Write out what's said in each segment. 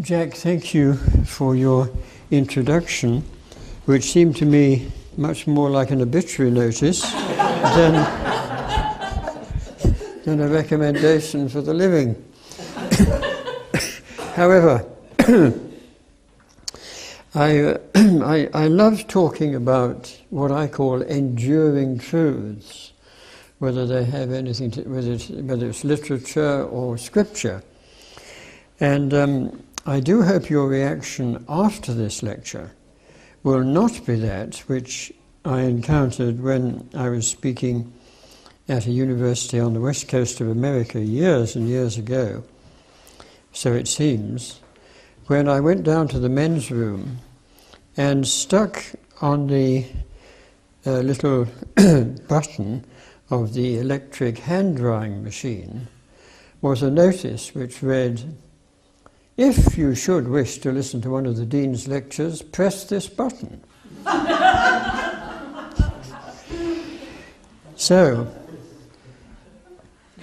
Jack, thank you for your introduction, which seemed to me much more like an obituary notice than a recommendation for the living. However, I love talking about what I call enduring truths, whether they have anything to, whether it's literature or scripture. And I do hope your reaction after this lecture will not be that which I encountered when I was speaking at a university on the west coast of America years and years ago, so it seems, when I went down to the men's room and stuck on the little button of the electric hand-drying machine was a notice which read, "If you should wish to listen to one of the Dean's lectures, press this button." So,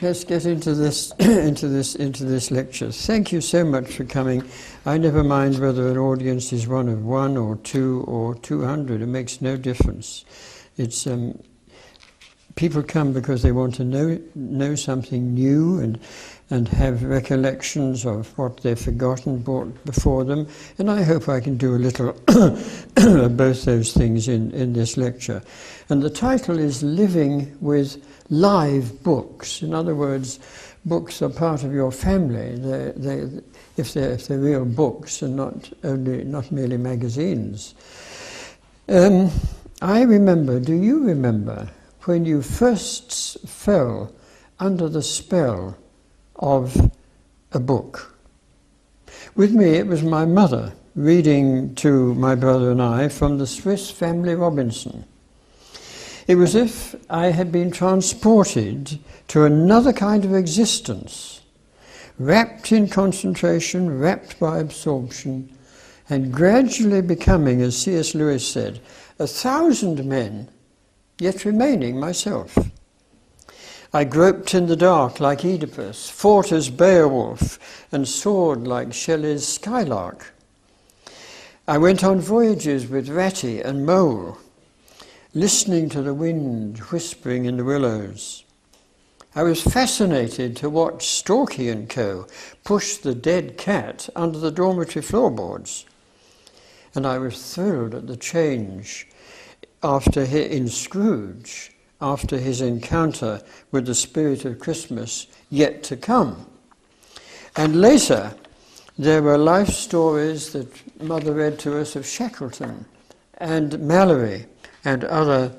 let's get into this into this lecture. Thank you so much for coming. I never mind whether an audience is one of 1 or 2 or 200. It makes no difference. It's people come because they want to know something new and have recollections of what they've forgotten brought before them. And I hope I can do a little of both those things in this lecture. And the title is Living with Live Books. In other words, books are part of your family. If they're real books and not merely magazines. I remember, do you remember, when you first fell under the spell of a book? With me, it was my mother reading to my brother and I from the Swiss Family Robinson. It was as if I had been transported to another kind of existence, wrapped in concentration, wrapped by absorption, and gradually becoming, as C.S. Lewis said, 1,000 men, yet remaining myself. I groped in the dark like Oedipus, fought as Beowulf, and soared like Shelley's Skylark. I went on voyages with Ratty and Mole, listening to the wind whispering in the willows. I was fascinated to watch Storky and Co. push the dead cat under the dormitory floorboards. And I was thrilled at the change in Scrooge, after his encounter with the spirit of Christmas yet to come. And later, there were life stories that Mother read to us of Shackleton and Mallory and other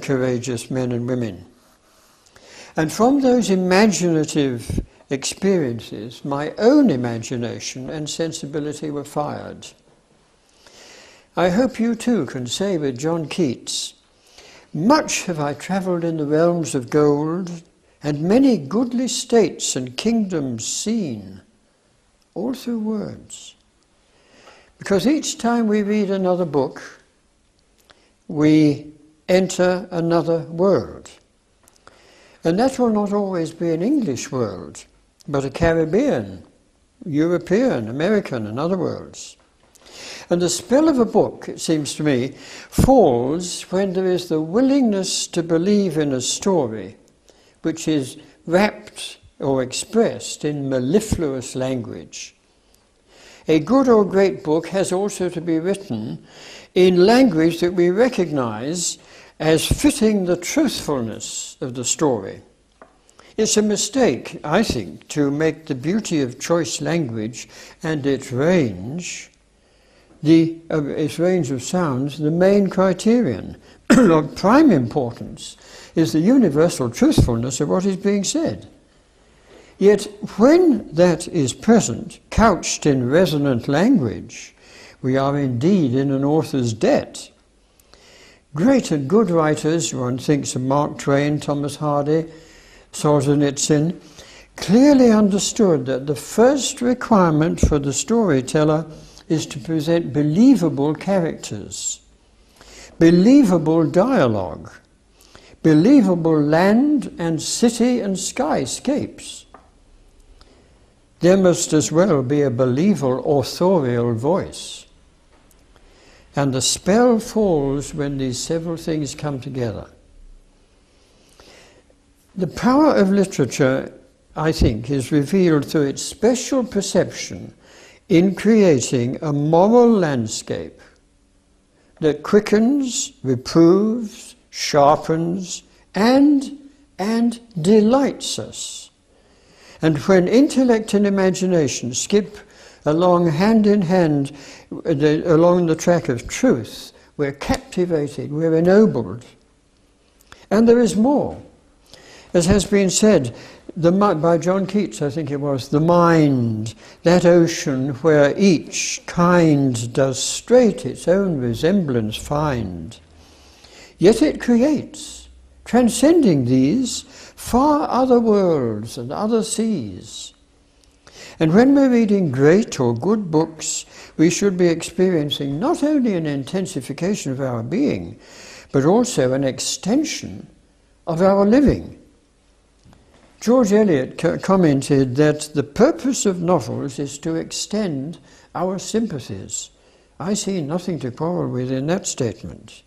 courageous men and women. And from those imaginative experiences, my own imagination and sensibility were fired. I hope you too can say with John Keats, "Much have I travelled in the realms of gold, and many goodly states and kingdoms seen," all through words. Because each time we read another book, we enter another world. And that will not always be an English world, but a Caribbean, European, American, and other worlds. And the spell of a book, it seems to me, falls when there is the willingness to believe in a story which is wrapped or expressed in mellifluous language. A good or great book has also to be written in language that we recognize as fitting the truthfulness of the story. It's a mistake, I think, to make the beauty of choice language and its range of sounds the main criterion. Of prime importance is the universal truthfulness of what is being said. Yet when that is present, couched in resonant language, we are indeed in an author's debt. Great and good writers, one thinks of Mark Twain, Thomas Hardy, Solzhenitsyn, clearly understood that the first requirement for the storyteller is to present believable characters, believable dialogue, believable land and city and skyscapes. there must as well be a believable authorial voice. And the spell falls when these several things come together. The power of literature, I think, is revealed through its special perception in creating a moral landscape that quickens, reproves, sharpens, and delights us. And when intellect and imagination skip along hand in hand along the track of truth, we're captivated, we're ennobled. And there is more. As has been said, by John Keats, I think it was, the mind, that ocean where each kind does straight its own resemblance find. Yet it creates, transcending these, far other worlds and other seas. And when we're reading great or good books, we should be experiencing not only an intensification of our being, but also an extension of our living. George Eliot commented that the purpose of novels is to extend our sympathies. I see nothing to quarrel with in that statement.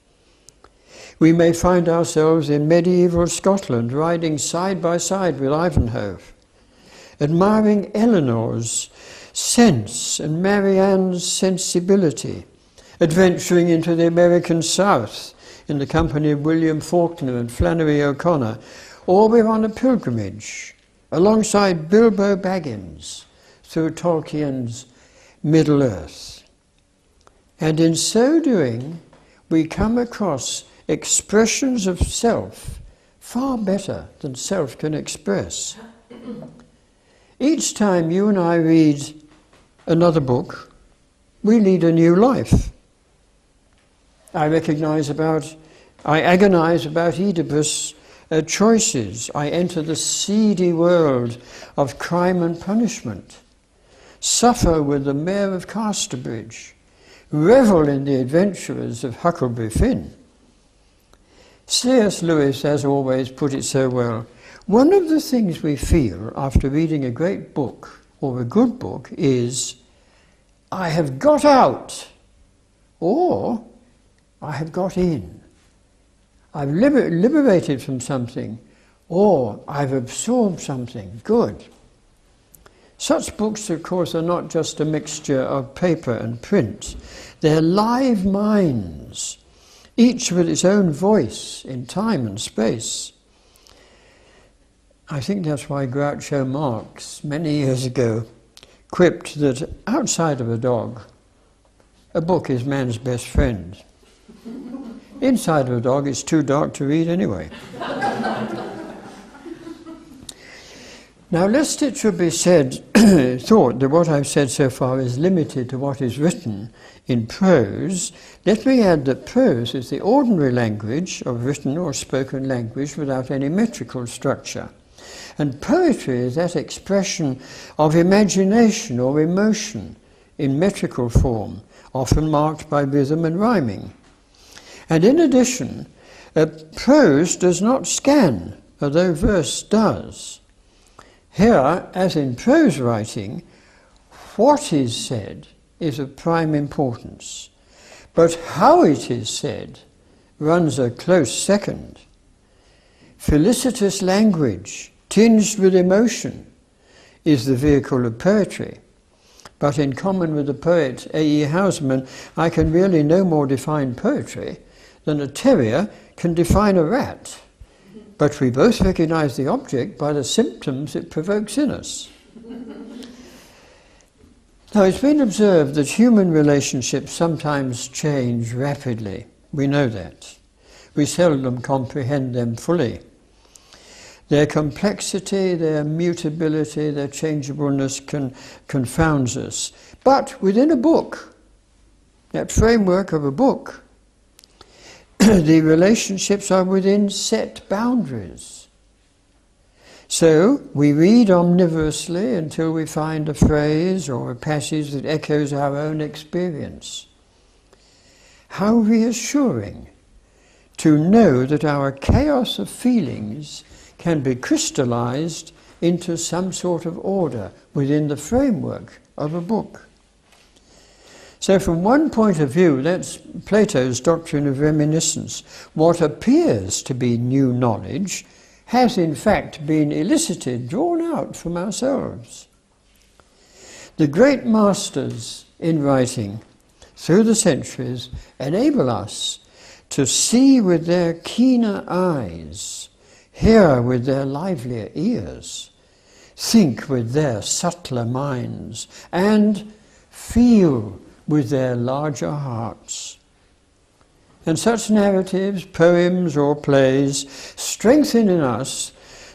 We may find ourselves in medieval Scotland riding side by side with Ivanhoe, admiring Eleanor's sense and Marianne's sensibility, adventuring into the American South in the company of William Faulkner and Flannery O'Connor, or we're on a pilgrimage alongside Bilbo Baggins through Tolkien's Middle-earth. And in so doing, we come across expressions of self far better than self can express. Each time you and I read another book, we lead a new life. I agonize about Oedipus' choices. I enter the seedy world of crime and punishment, suffer with the Mayor of Casterbridge, revel in the adventures of Huckleberry Finn. C.S. Lewis, as always, put it so well. One of the things we feel after reading a great book or a good book is, I have got out, or I have got in. I've liberated from something, or I've absorbed something good. Such books, of course, are not just a mixture of paper and print. They're live minds, each with its own voice in time and space. I think that's why Groucho Marx, many years ago, quipped that outside of a dog, a book is man's best friend. Inside of a dog, it's too dark to read anyway. Now, lest it should be thought that what I've said so far is limited to what is written in prose, let me add that prose is the ordinary language of written or spoken language without any metrical structure. And poetry is that expression of imagination or emotion in metrical form, often marked by rhythm and rhyming. And in addition, prose does not scan, although verse does. Here, as in prose writing, what is said is of prime importance, but how it is said runs a close second. Felicitous language, tinged with emotion, is the vehicle of poetry. But in common with the poet A.E. Housman, I can really no more define poetry than a terrier can define a rat. But we both recognize the object by the symptoms it provokes in us. Now, it's been observed that human relationships sometimes change rapidly. We know that. We seldom comprehend them fully. Their complexity, their mutability, their changeableness confounds us. But within a book, that framework of a book, the relationships are within set boundaries. So we read omnivorously until we find a phrase or a passage that echoes our own experience. How reassuring to know that our chaos of feelings can be crystallized into some sort of order within the framework of a book. So from one point of view, that's Plato's Doctrine of Reminiscence. What appears to be new knowledge has in fact been elicited, drawn out from ourselves. The great masters in writing through the centuries enable us to see with their keener eyes, hear with their livelier ears, think with their subtler minds, and feel with their larger hearts. And such narratives, poems or plays strengthen in us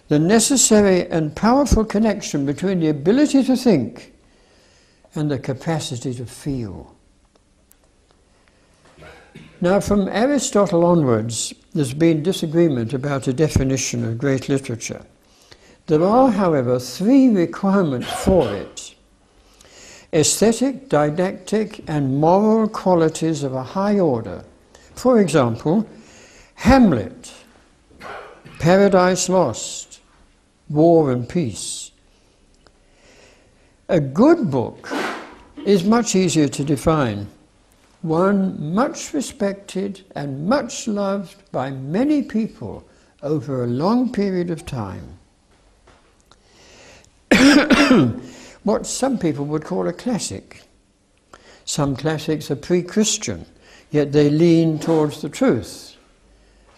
the necessary and powerful connection between the ability to think and the capacity to feel. Now, from Aristotle onwards, there's been disagreement about a definition of great literature. There are, however, 3 requirements for it: aesthetic, didactic, and moral qualities of a high order. For example, Hamlet, Paradise Lost, War and Peace. A good book is much easier to define. One much respected and much loved by many people over a long period of time. What some people would call a classic. Some classics are pre-Christian, yet they lean towards the truth.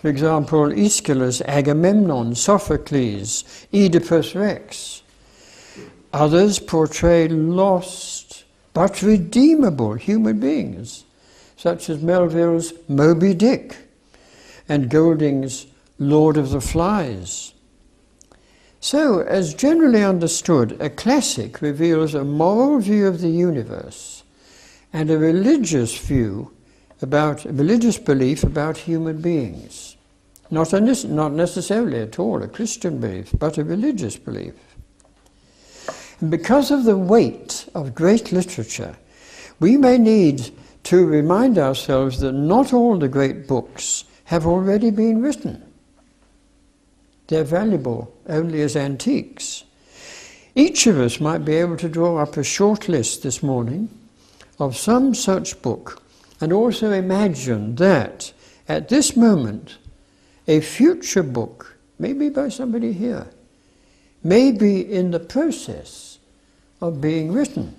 For example, Aeschylus, Agamemnon, Sophocles, Oedipus Rex. Others portray lost but redeemable human beings, such as Melville's Moby Dick and Golding's Lord of the Flies. So, as generally understood, a classic reveals a moral view of the universe and a religious belief about human beings. Not necessarily at all a Christian belief, but a religious belief. And because of the weight of great literature, we may need to remind ourselves that not all the great books have already been written. They're valuable only as antiques. Each of us might be able to draw up a short list this morning of some such book, and also imagine that at this moment a future book, maybe by somebody here, may be in the process of being written.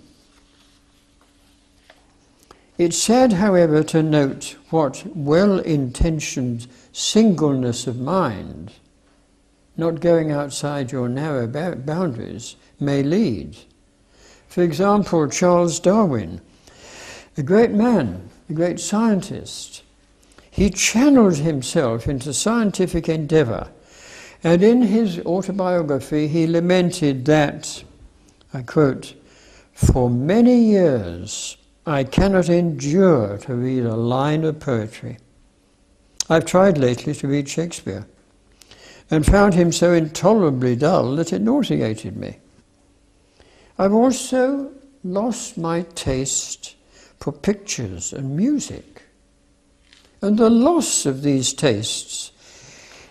It's sad, however, to note what well-intentioned singleness of mind, not going outside your narrow boundaries, may lead. For example, Charles Darwin, a great man, a great scientist, he channeled himself into scientific endeavour, and in his autobiography he lamented that, I quote, "For many years I cannot endure to read a line of poetry. I've tried lately to read Shakespeare and found him so intolerably dull that it nauseated me. I've also lost my taste for pictures and music. And the loss of these tastes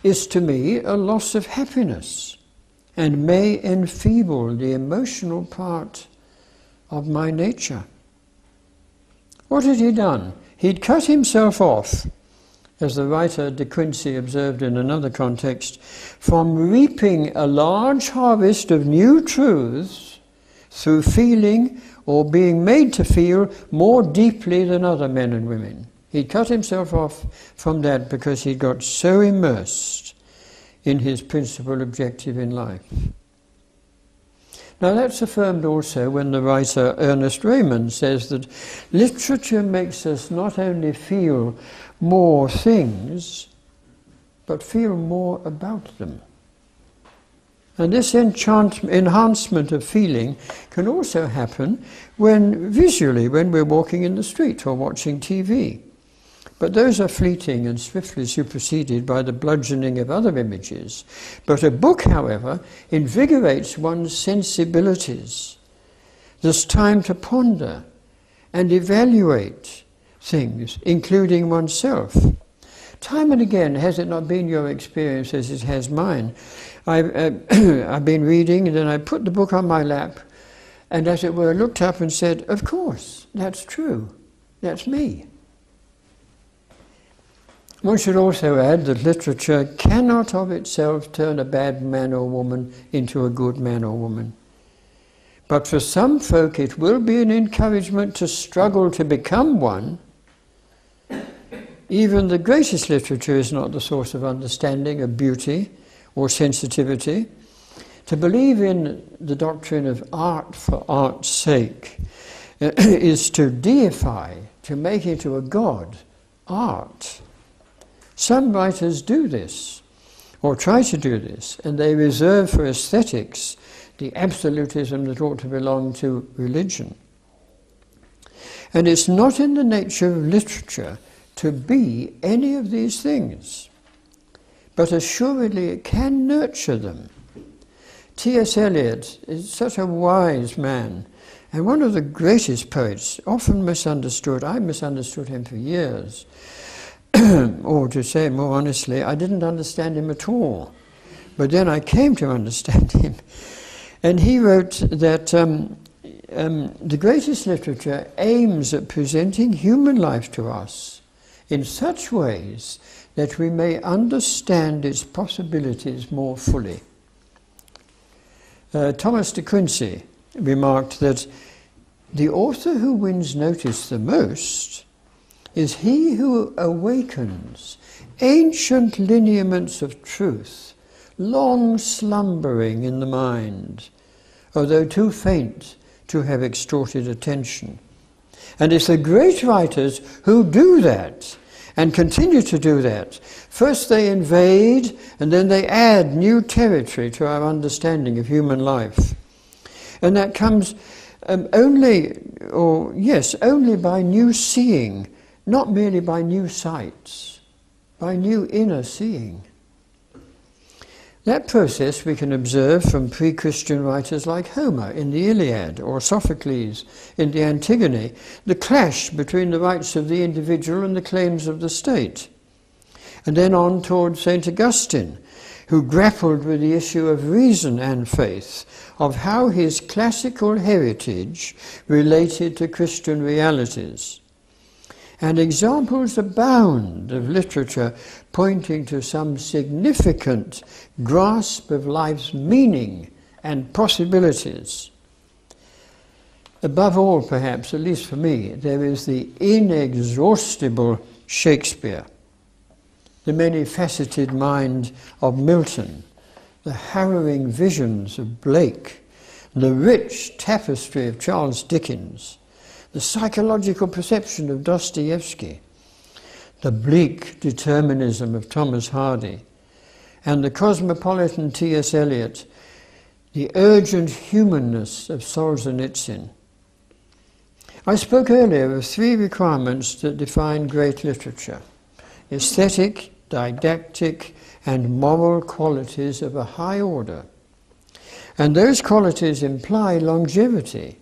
is to me a loss of happiness and may enfeeble the emotional part of my nature." What had he done? He'd cut himself off, as the writer De Quincey observed in another context, from reaping a large harvest of new truths through feeling or being made to feel more deeply than other men and women. He cut himself off from that because he got so immersed in his principal objective in life. Now that's affirmed also when the writer Ernest Raymond says that literature makes us not only feel more things, but feel more about them. And this enhancement of feeling can also happen when we're walking in the street or watching TV. But those are fleeting and swiftly superseded by the bludgeoning of other images. But a book, however, invigorates one's sensibilities. There's time to ponder and evaluate things, including oneself. Time and again, has it not been your experience as it has mine? I've been reading, and then I put the book on my lap, and as it were, looked up and said, of course, that's true. That's me. One should also add that literature cannot of itself turn a bad man or woman into a good man or woman. But for some folk it will be an encouragement to struggle to become one. Even the greatest literature is not the source of understanding, of beauty, or sensitivity. To believe in the doctrine of art for art's sake is to deify, to make into a god, art. Some writers do this, or try to do this, and they reserve for aesthetics the absolutism that ought to belong to religion. And it's not in the nature of literature to be any of these things, but assuredly it can nurture them. T.S. Eliot is such a wise man, and one of the greatest poets, often misunderstood. I misunderstood him for years. Or to say more honestly, I didn't understand him at all. But then I came to understand him. And he wrote that the greatest literature aims at presenting human life to us in such ways that we may understand its possibilities more fully. Thomas de Quincey remarked that the author who wins notice the most is he who awakens ancient lineaments of truth, long slumbering in the mind, although too faint to have extorted attention. And it's the great writers who do that and continue to do that. First they invade, and then they add new territory to our understanding of human life. And that comes only by new seeing, not merely by new sights, by new inner seeing. That process we can observe from pre-Christian writers like Homer in the Iliad or Sophocles in the Antigone, the clash between the rights of the individual and the claims of the state. And then on toward St. Augustine, who grappled with the issue of reason and faith, of how his classical heritage related to Christian realities. And examples abound of literature pointing to some significant grasp of life's meaning and possibilities. Above all, perhaps, at least for me, there is the inexhaustible Shakespeare, the many-faceted mind of Milton, the harrowing visions of Blake, the rich tapestry of Charles Dickens, the psychological perception of Dostoevsky, the bleak determinism of Thomas Hardy, and the cosmopolitan T.S. Eliot, the urgent humanness of Solzhenitsyn. I spoke earlier of three requirements that define great literature: aesthetic, didactic, and moral qualities of a high order. And those qualities imply longevity,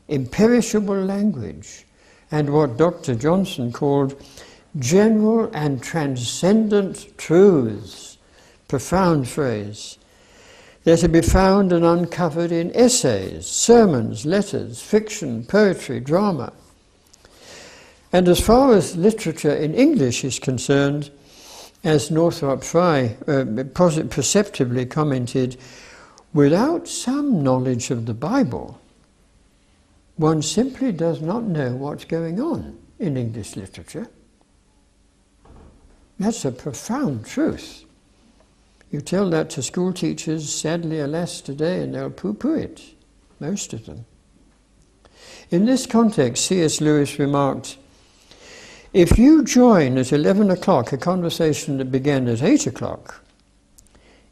imperishable language, and what Dr. Johnson called general and transcendent truths, profound phrase. They're to be found and uncovered in essays, sermons, letters, fiction, poetry, drama. And as far as literature in English is concerned, as Northrop Frye perceptibly commented, without some knowledge of the Bible, one simply does not know what's going on in English literature. That's a profound truth. You tell that to school teachers, sadly, alas, today, and they'll poo-poo it, most of them. In this context, C.S. Lewis remarked, if you join at 11 o'clock a conversation that began at 8 o'clock,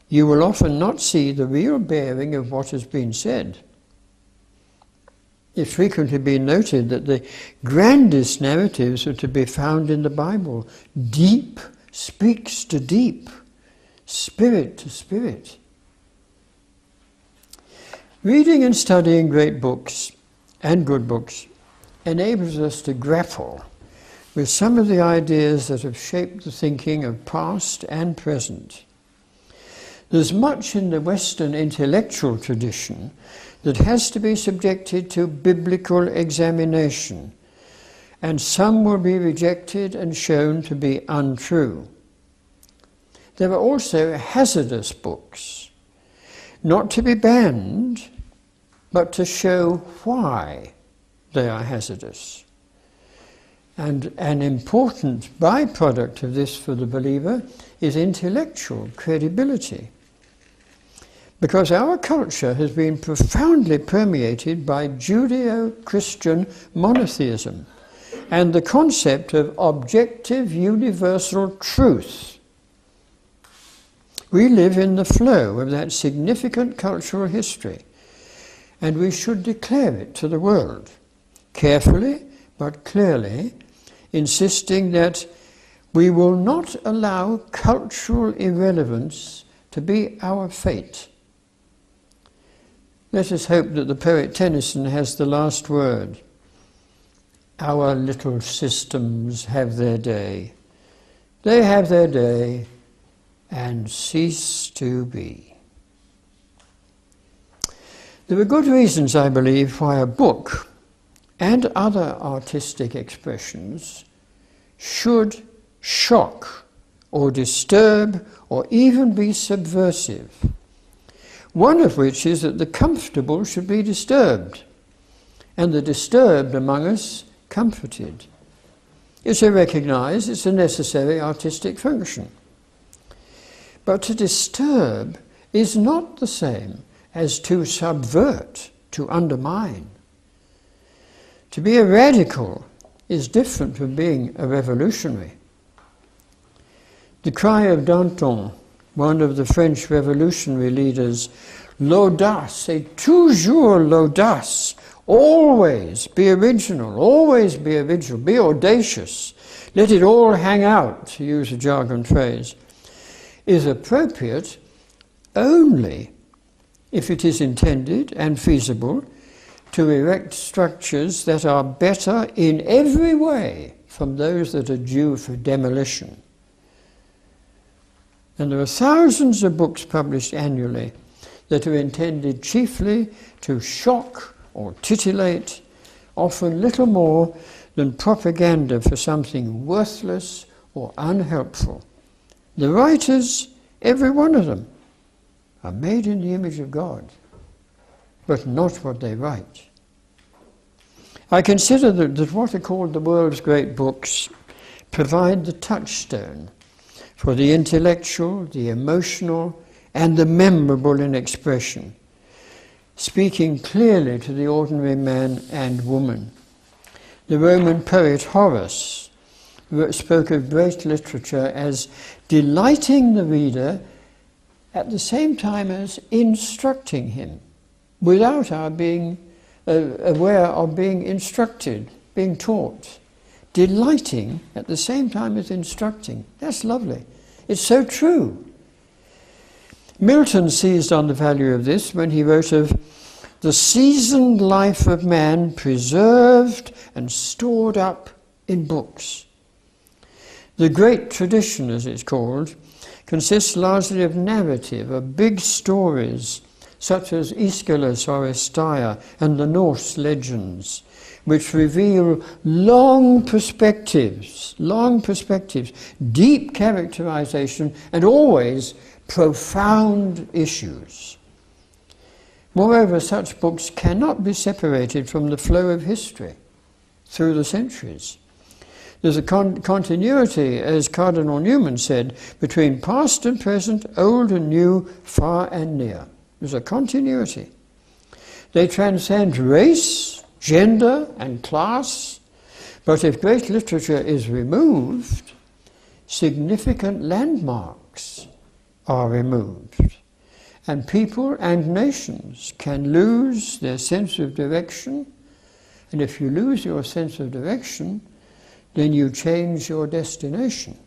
you will often not see the real bearing of what has been said. It's frequently been noted that the grandest narratives are to be found in the Bible. Deep speaks to deep, spirit to spirit. Reading and studying great books and good books enables us to grapple with some of the ideas that have shaped the thinking of past and present. There's much in the Western intellectual tradition that has to be subjected to biblical examination, and some will be rejected and shown to be untrue. There are also hazardous books, not to be banned, but to show why they are hazardous. And an important byproduct of this for the believer is intellectual credibility. Because our culture has been profoundly permeated by Judeo-Christian monotheism and the concept of objective universal truth. We live in the flow of that significant cultural history, and we should declare it to the world, carefully but clearly, insisting that we will not allow cultural irrelevance to be our fate. Let us hope that the poet Tennyson has the last word. Our little systems have their day. They have their day and cease to be. There are good reasons, I believe, why a book and other artistic expressions should shock or disturb or even be subversive. One of which is that the comfortable should be disturbed, and the disturbed among us comforted. It's a recognized, it's a necessary artistic function. But to disturb is not the same as to subvert, to undermine. To be a radical is different from being a revolutionary. The Cry of Danton, one of the French revolutionary leaders, l'audace, et toujours l'audace, always be original, be audacious, let it all hang out, to use a jargon phrase, is appropriate only if it is intended and feasible to erect structures that are better in every way from those that are due for demolition. And there are thousands of books published annually that are intended chiefly to shock or titillate, often little more than propaganda for something worthless or unhelpful. The writers, every one of them, are made in the image of God, but not what they write. I consider that what are called the world's great books provide the touchstone for the intellectual, the emotional, and the memorable in expression, speaking clearly to the ordinary man and woman. The Roman poet Horace spoke of great literature as delighting the reader at the same time as instructing him, without our being aware of being instructed, being taught. Delighting at the same time as instructing. That's lovely. It's so true. Milton seized on the value of this when he wrote of the seasoned life of man preserved and stored up in books. The great tradition, as it's called, consists largely of narrative, of big stories, such as Aeschylus or Hestia and the Norse legends, which reveal long perspectives, deep characterization, and always profound issues. Moreover, such books cannot be separated from the flow of history through the centuries. There's a continuity, as Cardinal Newman said, between past and present, old and new, far and near. There's a continuity. They transcend race, gender, and class, but if great literature is removed, significant landmarks are removed, and people and nations can lose their sense of direction, and if you lose your sense of direction, then you change your destination.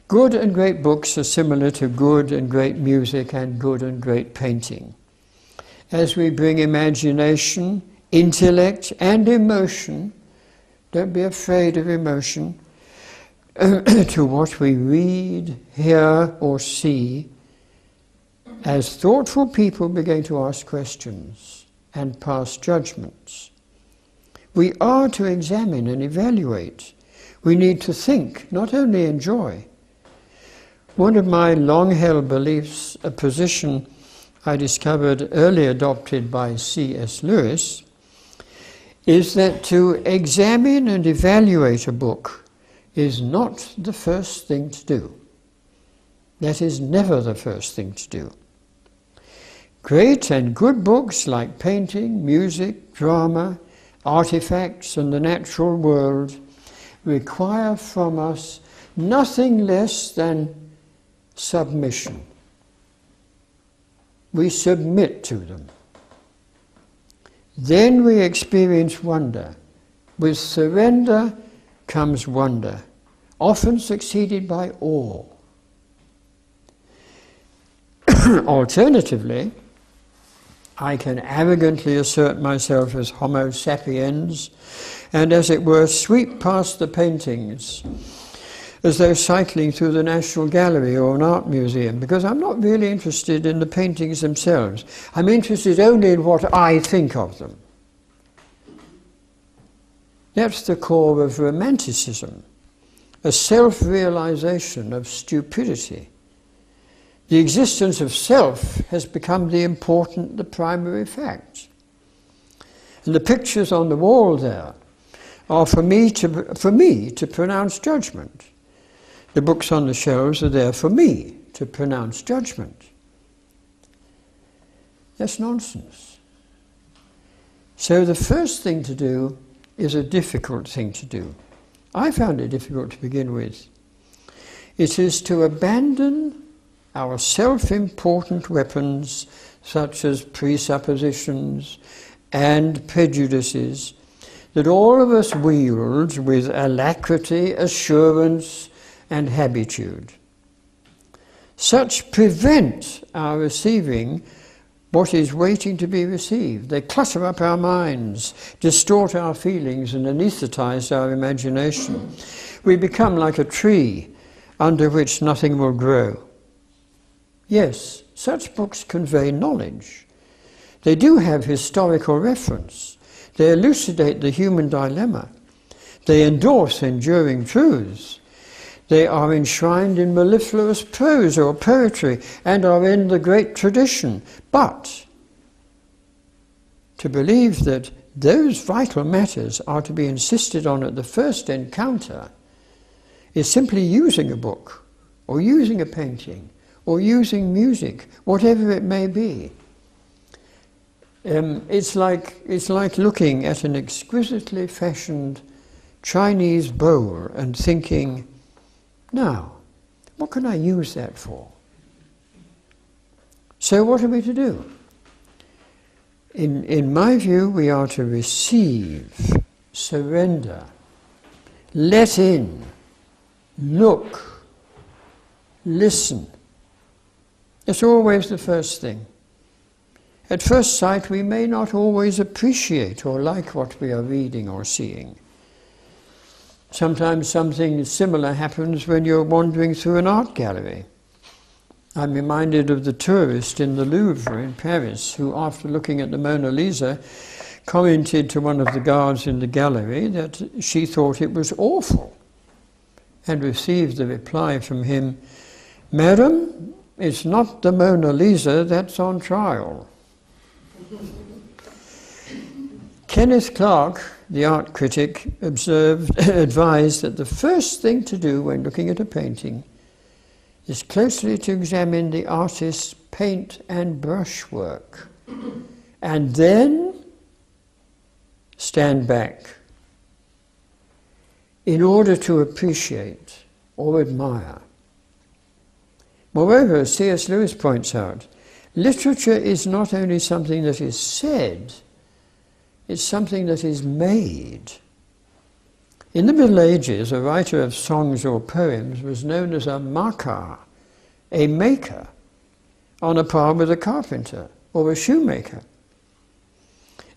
Good and great books are similar to good and great music and good and great painting. As we bring imagination, intellect, and emotion Don't be afraid of emotion. To what we read, hear, or see, as thoughtful people begin to ask questions and pass judgments. We are to examine and evaluate. We need to think, not only enjoy. One of my long-held beliefs, a position I discovered early adopted by C.S. Lewis, is that to examine and evaluate a book is not the first thing to do. That is never the first thing to do. Great and good books like painting, music, drama, artifacts, and the natural world require from us nothing less than submission. We submit to them. Then we experience wonder. With surrender comes wonder, often succeeded by awe. Alternatively, I can arrogantly assert myself as Homo sapiens and, as it were, sweep past the paintings as though cycling through the National Gallery or an art museum, because I'm not really interested in the paintings themselves. I'm interested only in what I think of them. That's the core of Romanticism, a self-realization of stupidity. The existence of self has become the primary fact. And the pictures on the wall there are for me to pronounce judgment. The books on the shelves are there for me to pronounce judgment. That's nonsense. So the first thing to do is a difficult thing to do. I found it difficult to begin with. It is to abandon our self-important weapons, such as presuppositions and prejudices, that all of us wield with alacrity, assurance, and habitude. Such prevent our receiving what is waiting to be received. They clutter up our minds, distort our feelings, and anesthetize our imagination. We become like a tree under which nothing will grow. Yes, such books convey knowledge. They do have historical reference. They elucidate the human dilemma. They endorse enduring truths. They are enshrined in mellifluous prose or poetry and are in the great tradition. But to believe that those vital matters are to be insisted on at the first encounter is simply using a book or using a painting or using music, whatever it may be. It's like looking at an exquisitely fashioned Chinese bowl and thinking, now, what can I use that for? So what are we to do? In my view, we are to receive, surrender, let in, look, listen. It's always the first thing. At first sight, we may not always appreciate or like what we are reading or seeing. Sometimes something similar happens when you're wandering through an art gallery. I'm reminded of the tourist in the Louvre in Paris who, after looking at the Mona Lisa, commented to one of the guards in the gallery that she thought it was awful, and received the reply from him, "Madam, it's not the Mona Lisa that's on trial." Kenneth Clark, the art critic, advised that the first thing to do when looking at a painting is closely to examine the artist's paint and brushwork, and then stand back in order to appreciate or admire. Moreover, as C.S. Lewis points out, literature is not only something that is said, it's something that is made. In the Middle Ages, a writer of songs or poems was known as a makar, a maker, on a par with a carpenter or a shoemaker.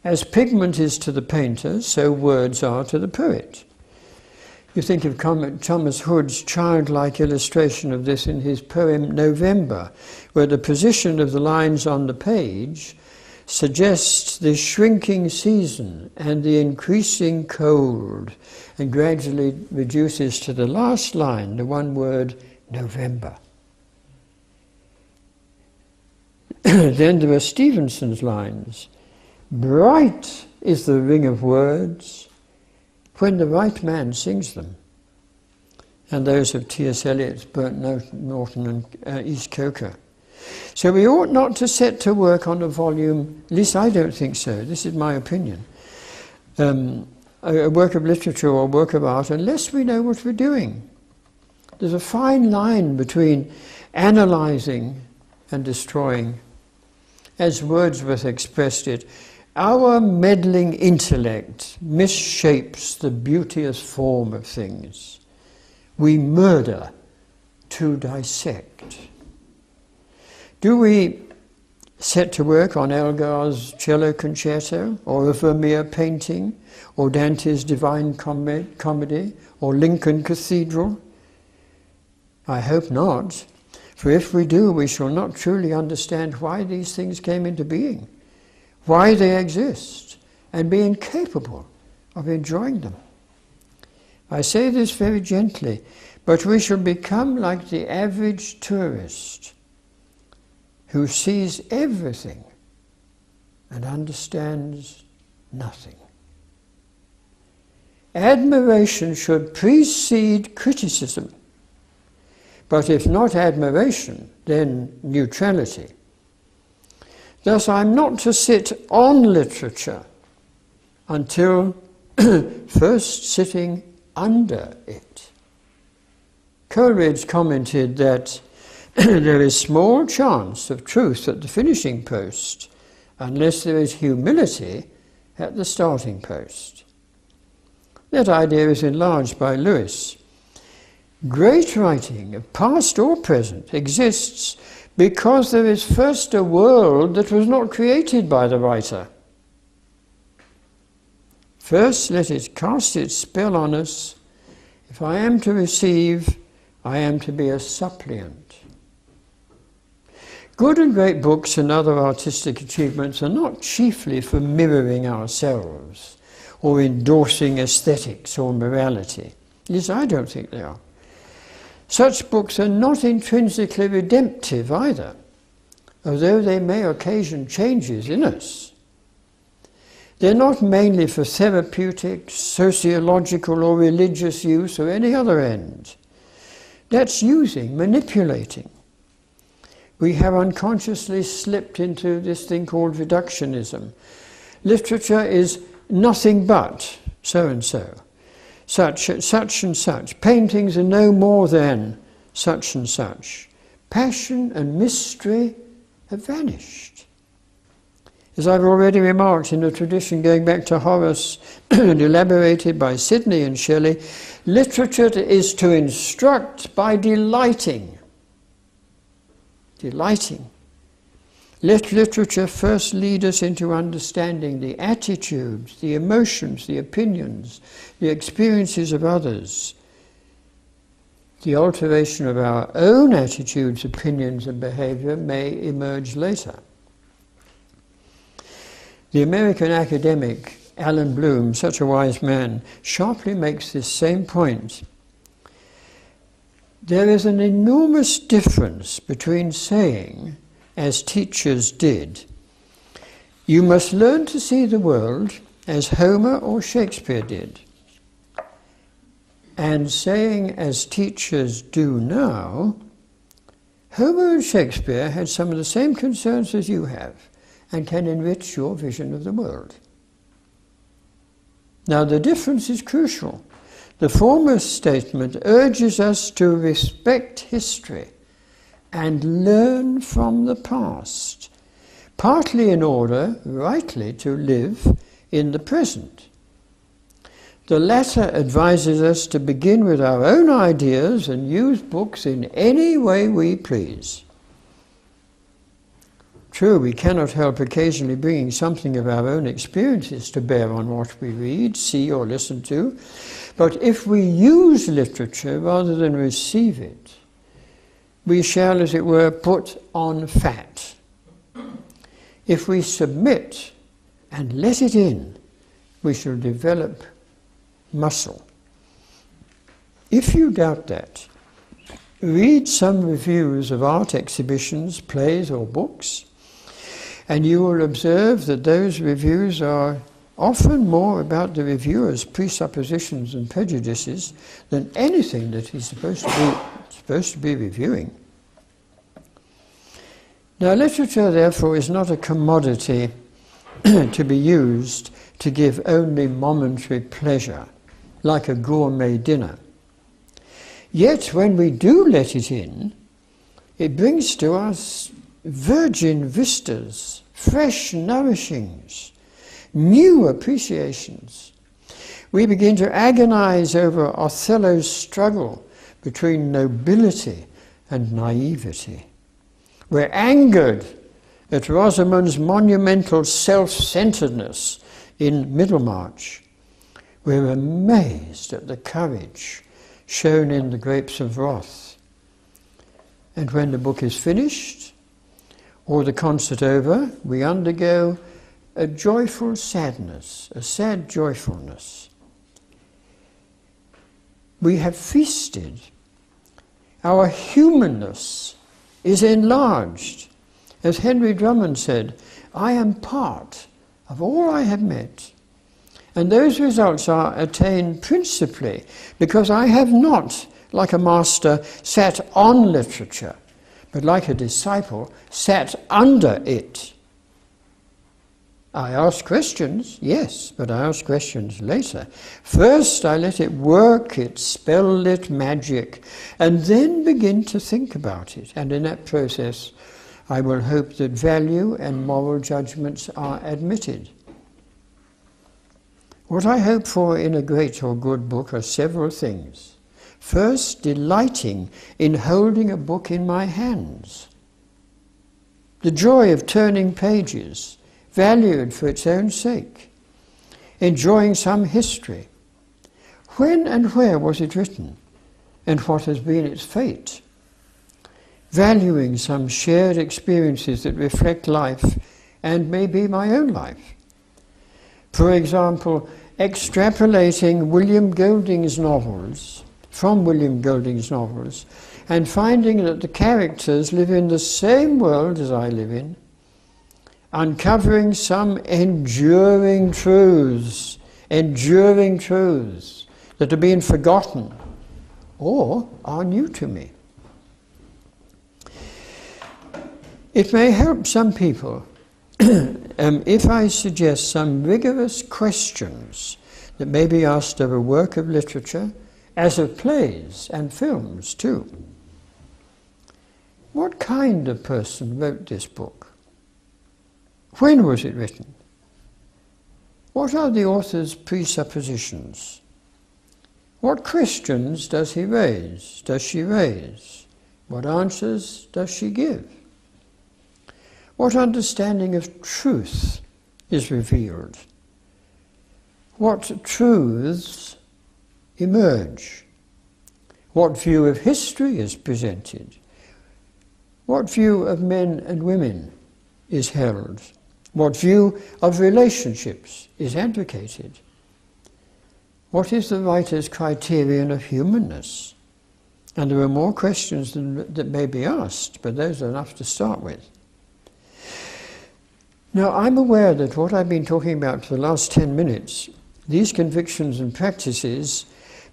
As pigment is to the painter, so words are to the poet. You think of Thomas Hood's childlike illustration of this in his poem November, where the position of the lines on the page suggests the shrinking season and the increasing cold, and gradually reduces to the last line, the one word, November. Then there are Stevenson's lines. Bright is the ring of words when the right man sings them. And those of T.S. Eliot's Burnt Norton and East Coker. So we ought not to set to work on a volume, at least I don't think so, this is my opinion, a work of literature or work of art unless we know what we're doing. There's a fine line between analysing and destroying. As Wordsworth expressed it, our meddling intellect misshapes the beauteous form of things. We murder to dissect. Do we set to work on Elgar's cello concerto, or a Vermeer painting, or Dante's Divine Comedy, or Lincoln Cathedral? I hope not, for if we do, we shall not truly understand why these things came into being, why they exist, and be incapable of enjoying them. I say this very gently, but we shall become like the average tourist who sees everything and understands nothing. Admiration should precede criticism, but if not admiration, then neutrality. Thus, I'm not to sit on literature until first sitting under it. Coleridge commented that there is small chance of truth at the finishing post unless there is humility at the starting post. That idea is enlarged by Lewis. Great writing, of past or present, exists because there is first a world that was not created by the writer. First let it cast its spell on us. If I am to receive, I am to be a suppliant. Good and great books and other artistic achievements are not chiefly for mirroring ourselves or endorsing aesthetics or morality. At least I don't think they are. Such books are not intrinsically redemptive either, although they may occasion changes in us. They're not mainly for therapeutic, sociological or religious use or any other end. That's using, manipulating. We have unconsciously slipped into this thing called reductionism. Literature is nothing but so-and-so. Such and such. Paintings are no more than such and such. Passion and mystery have vanished. As I've already remarked, in a tradition going back to Horace and elaborated by Sidney and Shelley, literature is to instruct by delighting. Delighting. Let literature first lead us into understanding the attitudes, the emotions, the opinions, the experiences of others. The alteration of our own attitudes, opinions and behavior may emerge later. The American academic Alan Bloom, such a wise man, sharply makes this same point. There is an enormous difference between saying, as teachers did, you must learn to see the world as Homer or Shakespeare did, and saying, as teachers do now, Homer and Shakespeare had some of the same concerns as you have, and can enrich your vision of the world. Now the difference is crucial. The former statement urges us to respect history and learn from the past, partly in order, rightly, to live in the present. The latter advises us to begin with our own ideas and use books in any way we please. True, we cannot help occasionally bringing something of our own experiences to bear on what we read, see or listen to, but if we use literature rather than receive it, we shall, as it were, put on fat. If we submit and let it in, we shall develop muscle. If you doubt that, read some reviews of art exhibitions, plays or books, and you will observe that those reviews are often more about the reviewer's presuppositions and prejudices than anything that he's supposed to be reviewing. Now, literature, therefore, is not a commodity to be used to give only momentary pleasure, like a gourmet dinner. Yet, when we do let it in, it brings to us virgin vistas, fresh nourishings, new appreciations. We begin to agonize over Othello's struggle between nobility and naivety. We're angered at Rosamund's monumental self-centeredness in Middlemarch. We're amazed at the courage shown in The Grapes of Wrath. And when the book is finished, or the concert over, we undergo a joyful sadness, a sad joyfulness. We have feasted. Our humanness is enlarged. As Henry Drummond said, I am part of all I have met. And those results are attained principally because I have not, like a master, sat on literature, but like a disciple, sat under it. I ask questions, yes, but I ask questions later. First, I let it work its spell-lit magic, and then begin to think about it. And in that process, I will hope that value and moral judgments are admitted. What I hope for in a great or good book are several things. First, delighting in holding a book in my hands. The joy of turning pages, valued for its own sake. Enjoying some history. When and where was it written? And what has been its fate? Valuing some shared experiences that reflect life and may be my own life. For example, extrapolating William Golding's novels, from William Golding's novels, and finding that the characters live in the same world as I live in, uncovering some enduring truths that have been forgotten or are new to me. It may help some people if I suggest some rigorous questions that may be asked of a work of literature, as of plays and films too. What kind of person wrote this book? When was it written? What are the author's presuppositions? What questions does he raise? Does she raise? What answers does she give? What understanding of truth is revealed? What truths emerge? What view of history is presented? What view of men and women is held? What view of relationships is advocated? What is the writer's criterion of humanness? And there are more questions that may be asked, but those are enough to start with. Now, I'm aware that what I've been talking about for the last 10 minutes, these convictions and practices,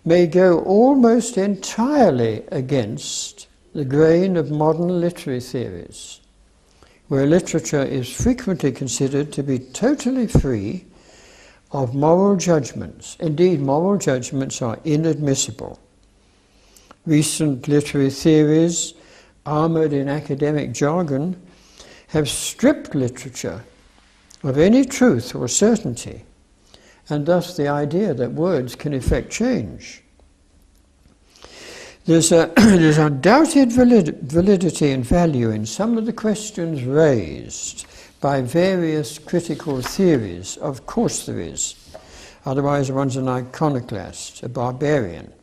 may go almost entirely against the grain of modern literary theories, where literature is frequently considered to be totally free of moral judgments. Indeed, moral judgments are inadmissible. Recent literary theories, armoured in academic jargon, have stripped literature of any truth or certainty, and thus the idea that words can effect change. There's undoubted validity and value in some of the questions raised by various critical theories. Of course there is. Otherwise one's an iconoclast, a barbarian.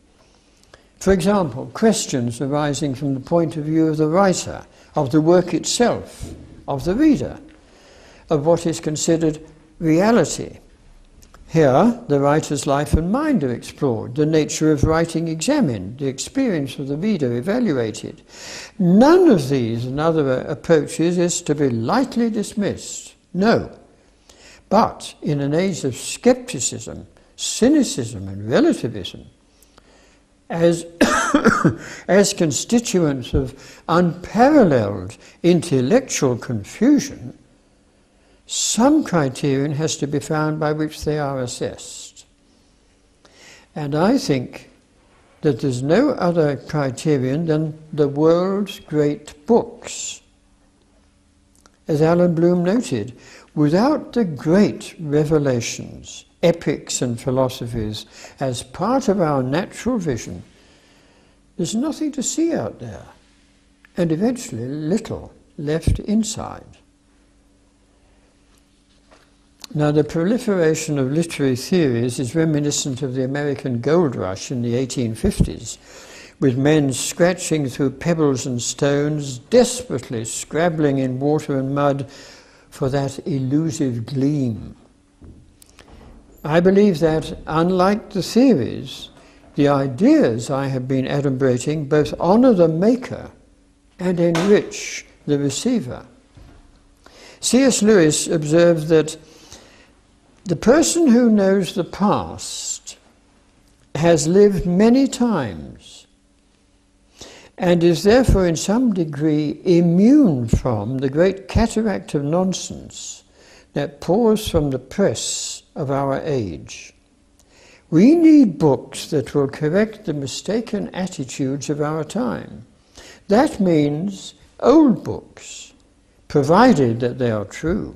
For example, questions arising from the point of view of the writer, of the work itself, of the reader, of what is considered reality. Here, the writer's life and mind are explored, the nature of writing examined, the experience of the reader evaluated. None of these and other approaches is to be lightly dismissed. No. But in an age of skepticism, cynicism and relativism, as constituents of unparalleled intellectual confusion, some criterion has to be found by which they are assessed. And I think that there's no other criterion than the world's great books. As Alan Bloom noted, without the great revelations, epics and philosophies as part of our natural vision, there's nothing to see out there, and eventually little left inside. Now, the proliferation of literary theories is reminiscent of the American gold rush in the 1850s, with men scratching through pebbles and stones, desperately scrabbling in water and mud for that elusive gleam. I believe that, unlike the theories, the ideas I have been adumbrating both honour the maker and enrich the receiver. C.S. Lewis observed that the person who knows the past has lived many times and is therefore in some degree immune from the great cataract of nonsense that pours from the press of our age. We need books that will correct the mistaken attitudes of our time. That means old books, provided that they are true.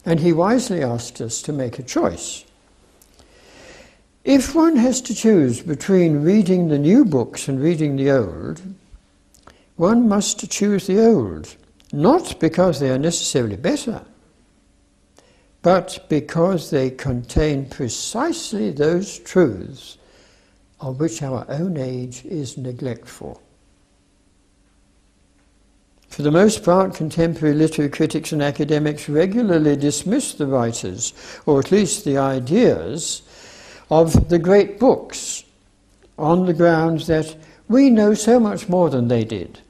And he wisely asked us to make a choice. If one has to choose between reading the new books and reading the old, one must choose the old, not because they are necessarily better, but because they contain precisely those truths of which our own age is neglectful. For the most part, contemporary literary critics and academics regularly dismiss the writers, or at least the ideas, of the great books on the grounds that we know so much more than they did.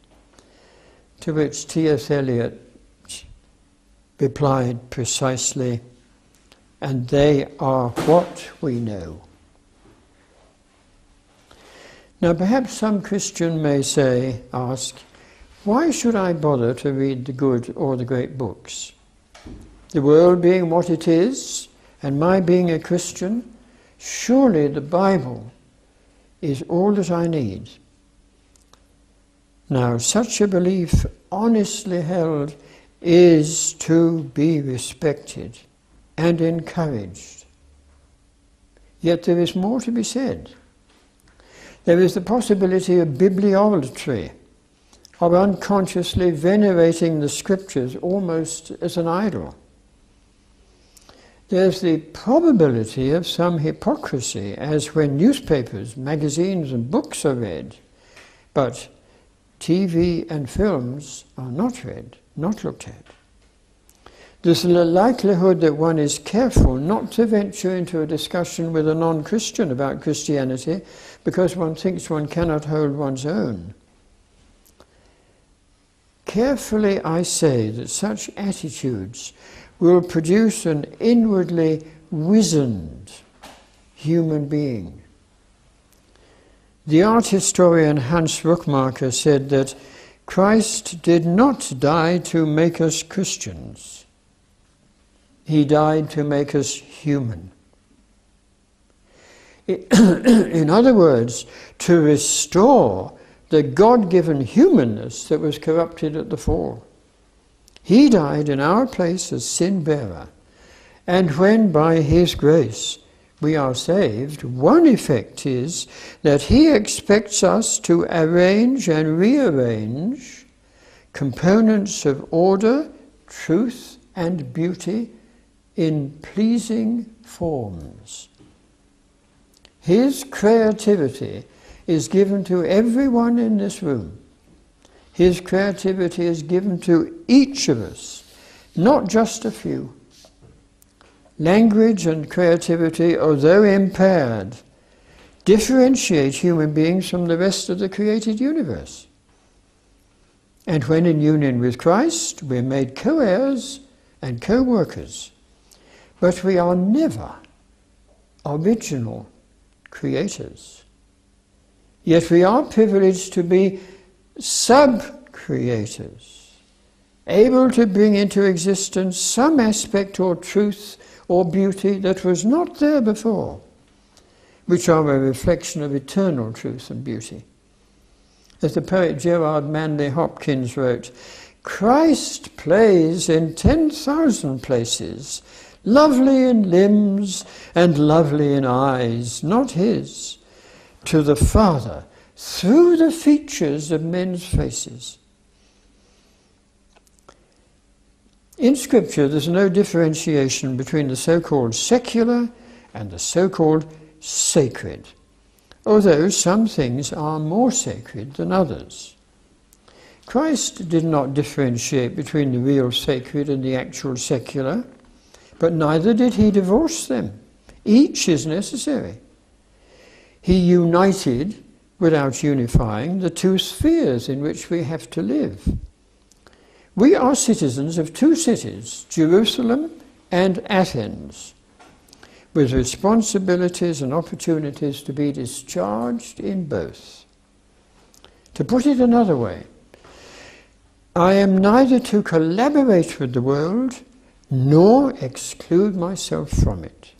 To which T.S. Eliot replied precisely, and they are what we know. Now perhaps some Christian may ask, why should I bother to read the good or the great books? The world being what it is, and my being a Christian, surely the Bible is all that I need. Now, such a belief, honestly held, is to be respected and encouraged. Yet there is more to be said. There is the possibility of bibliolatry, of unconsciously venerating the scriptures almost as an idol. There's the probability of some hypocrisy, as when newspapers, magazines and books are read, but TV and films are not read, not looked at. There's the likelihood that one is careful not to venture into a discussion with a non-Christian about Christianity because one thinks one cannot hold one's own. Carefully I say that such attitudes will produce an inwardly wizened human being. The art historian Hans Ruckmacher said that Christ did not die to make us Christians. He died to make us human. In other words, to restore the God-given humanness that was corrupted at the fall. He died in our place as sin-bearer, and when by his grace we are saved, one effect is that he expects us to arrange and rearrange components of order, truth, and beauty in pleasing forms. His creativity is given to everyone in this room. His creativity is given to each of us, not just a few. Language and creativity, although impaired, differentiate human beings from the rest of the created universe. And when in union with Christ, we're made co-heirs and co-workers. But we are never original creators. Yet we are privileged to be sub-creators, able to bring into existence some aspect or truth or beauty that was not there before, which are a reflection of eternal truth and beauty. As the poet Gerard Manley Hopkins wrote, Christ plays in 10,000 places, lovely in limbs and lovely in eyes, not his, to the Father through the features of men's faces. In Scripture, there's no differentiation between the so-called secular and the so-called sacred, although some things are more sacred than others. Christ did not differentiate between the real sacred and the actual secular, but neither did he divorce them. Each is necessary. He united, without unifying, the two spheres in which we have to live. We are citizens of two cities, Jerusalem and Athens, with responsibilities and opportunities to be discharged in both. To put it another way, I am neither to collaborate with the world nor exclude myself from it.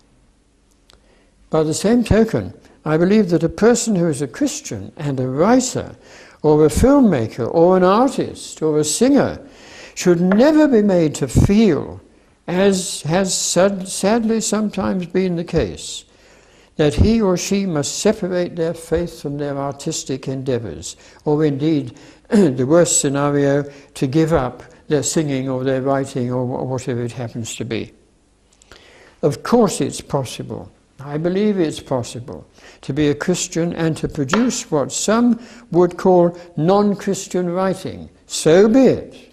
By the same token, I believe that a person who is a Christian and a writer, or a filmmaker, or an artist, or a singer, should never be made to feel, as has sadly sometimes been the case, that he or she must separate their faith from their artistic endeavours, or indeed, the worst scenario, to give up their singing or their writing or whatever it happens to be. Of course it's possible, I believe it's possible, to be a Christian and to produce what some would call non-Christian writing. So be it.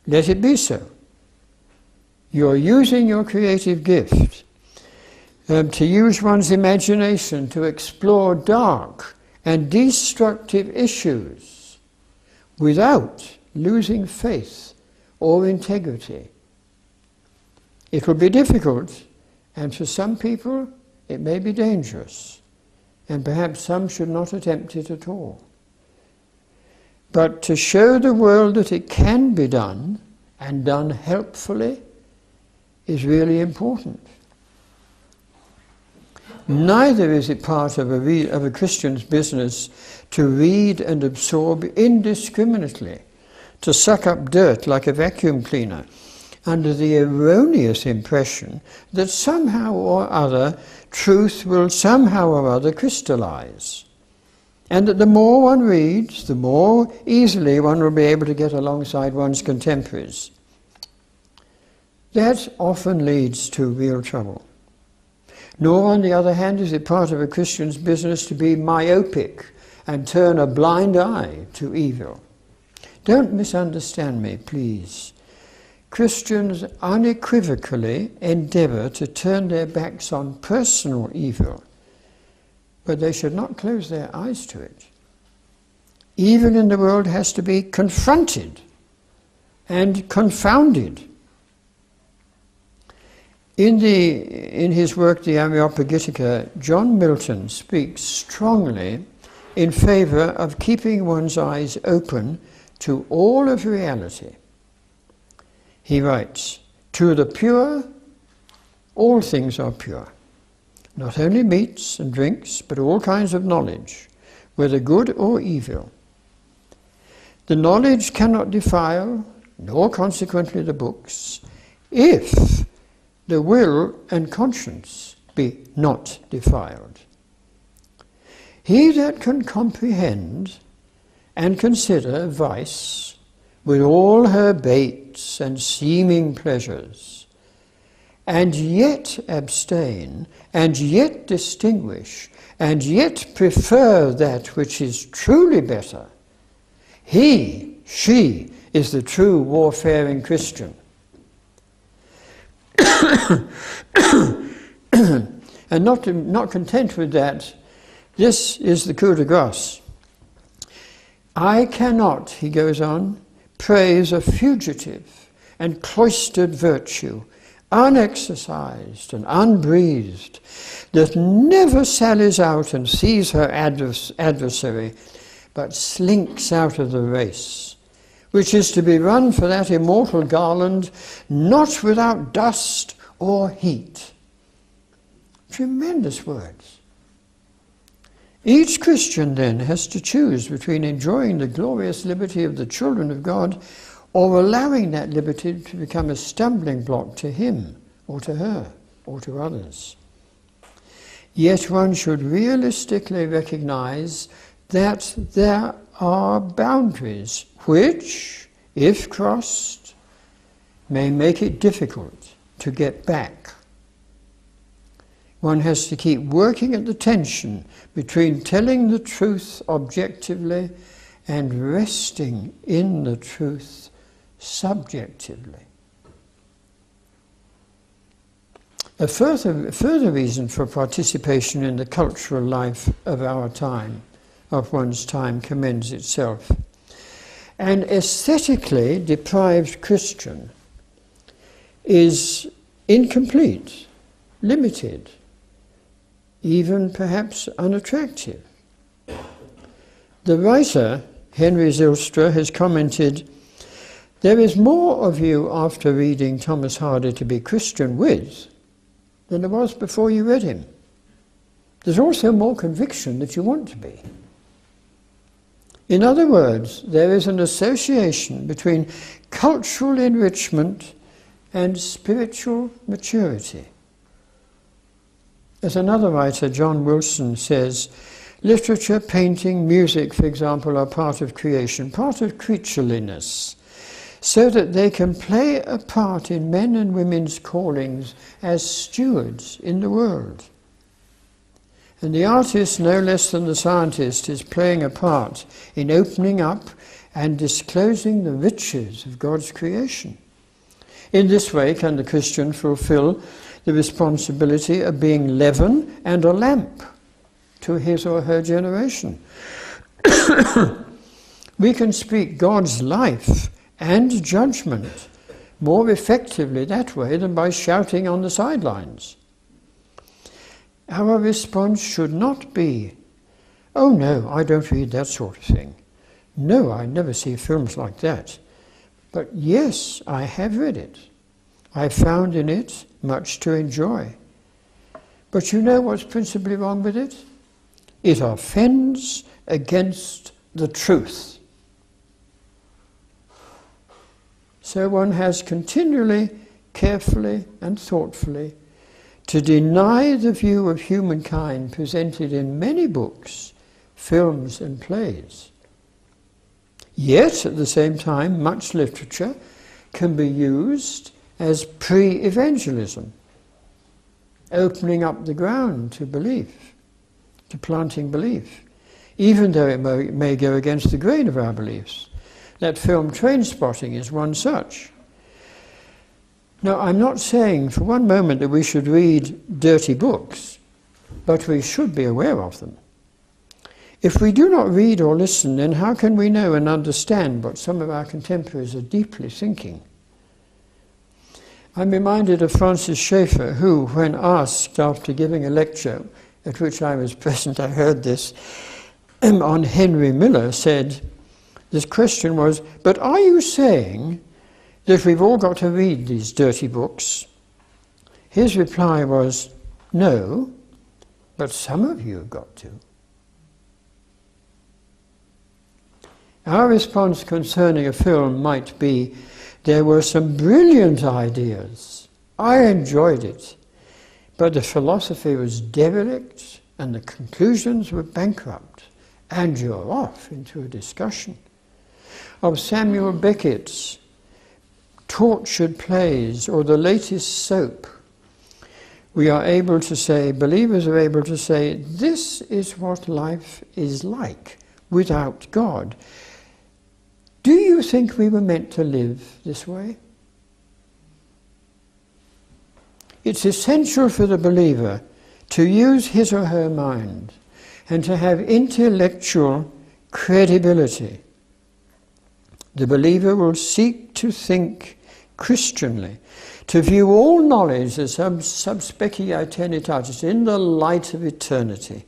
Let it be so. You're using your creative gift to use one's imagination to explore dark and destructive issues without losing faith or integrity. It will be difficult, and for some people it may be dangerous, and perhaps some should not attempt it at all. But to show the world that it can be done, and done helpfully, is really important. Neither is it part of a Christian's business to read and absorb indiscriminately, to suck up dirt like a vacuum cleaner, under the erroneous impression that somehow or other truth will somehow or other crystallize, and that the more one reads, the more easily one will be able to get alongside one's contemporaries. That often leads to real trouble. Nor, on the other hand, is it part of a Christian's business to be myopic and turn a blind eye to evil. Don't misunderstand me, please. Christians unequivocally endeavour to turn their backs on personal evil, but they should not close their eyes to it. Evil in the world has to be confronted and confounded. In his work, The Areopagitica, John Milton speaks strongly in favour of keeping one's eyes open to all of reality. He writes, "To the pure, all things are pure. Not only meats and drinks, but all kinds of knowledge, whether good or evil. The knowledge cannot defile, nor consequently the books, if the will and conscience be not defiled. He that can comprehend and consider vice with all her baits and seeming pleasures, and yet abstain, and yet distinguish, and yet prefer that which is truly better, she is the true warfaring Christian. And not content with that, this is the coup de grace. I cannot, he goes on, praise a fugitive and cloistered virtue, unexercised and unbreathed, that never sallies out and sees her adversary, but slinks out of the race, which is to be run for that immortal garland, not without dust or heat. Tremendous words. Each Christian then has to choose between enjoying the glorious liberty of the children of God or allowing that liberty to become a stumbling block to him or to her or to others. Yet one should realistically recognize that there are boundaries which, if crossed, may make it difficult to get back. One has to keep working at the tension between telling the truth objectively and resting in the truth subjectively. A further reason for participation in the cultural life of our time, of one's time, commends itself. An aesthetically deprived Christian is incomplete, limited, even perhaps unattractive. The writer, Henry Zylstra, has commented, "There is more of you after reading Thomas Hardy to be Christian with than there was before you read him. There's also more conviction that you want to be." In other words, there is an association between cultural enrichment and spiritual maturity. As another writer, John Wilson, says, literature, painting, music, for example, are part of creation, part of creatureliness, so that they can play a part in men and women's callings as stewards in the world. And the artist, no less than the scientist, is playing a part in opening up and disclosing the riches of God's creation. In this way can the Christian fulfill the responsibility of being leaven and a lamp to his or her generation. We can speak God's life and judgment more effectively that way than by shouting on the sidelines. Our response should not be, "Oh no, I don't read that sort of thing. No, I never see films like that. But yes, I have read it. I found in it much to enjoy. But you know what's principally wrong with it? It offends against the truth." So one has continually, carefully and thoughtfully to deny the view of humankind presented in many books, films and plays. Yet, at the same time, much literature can be used as pre-evangelism, opening up the ground to belief, to planting belief, even though it may go against the grain of our beliefs. That film Trainspotting is one such. Now, I'm not saying for one moment that we should read dirty books, but we should be aware of them. If we do not read or listen, then how can we know and understand what some of our contemporaries are deeply thinking? I'm reminded of Francis Schaeffer, who, when asked after giving a lecture, at which I was present, I heard this, on Henry Miller, said, this question was, "But are you saying that we've all got to read these dirty books?" His reply was, "No, but some of you have got to." Our response concerning a film might be, "There were some brilliant ideas. I enjoyed it. but the philosophy was derelict and the conclusions were bankrupt, and you're off into a discussion. Of Samuel Beckett's tortured plays or the latest soap, we are able to say, believers are able to say, this is what life is like without God. Do you think we were meant to live this way? It's essential for the believer to use his or her mind and to have intellectual credibility. The believer will seek to think Christianly, to view all knowledge as sub specia eternitatis, in the light of eternity.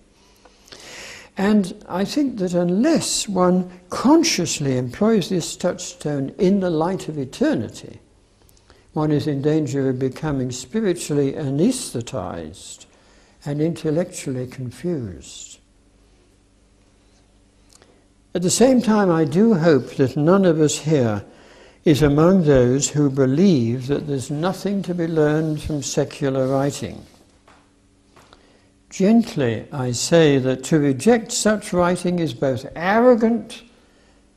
And I think that unless one consciously employs this touchstone in the light of eternity, one is in danger of becoming spiritually anesthetized and intellectually confused. At the same time, I do hope that none of us here is among those who believe that there's nothing to be learned from secular writing. Gently, I say that to reject such writing is both arrogant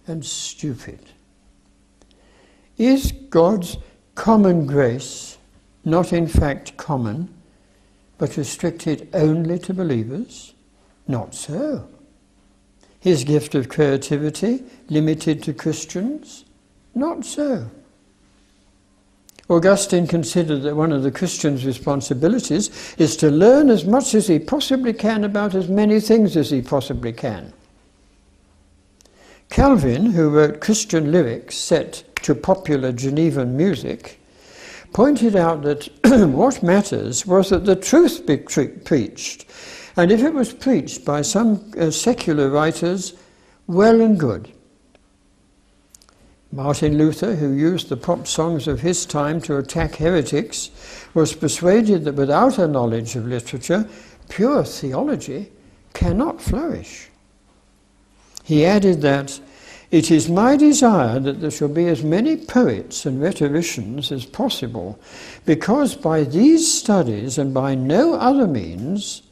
and stupid. Is God's common grace not in fact common, but restricted only to believers? Not so. His gift of creativity limited to Christians? Not so. Augustine considered that one of the Christian's responsibilities is to learn as much as he possibly can about as many things as he possibly can. Calvin, who wrote Christian lyrics set to popular Genevan music, pointed out that what matters was that the truth be preached, and if it was preached by some secular writers, well and good. Martin Luther, who used the pop songs of his time to attack heretics, was persuaded that without a knowledge of literature, pure theology cannot flourish. He added that, "It is my desire that there shall be as many poets and rhetoricians as possible, because by these studies and by no other means,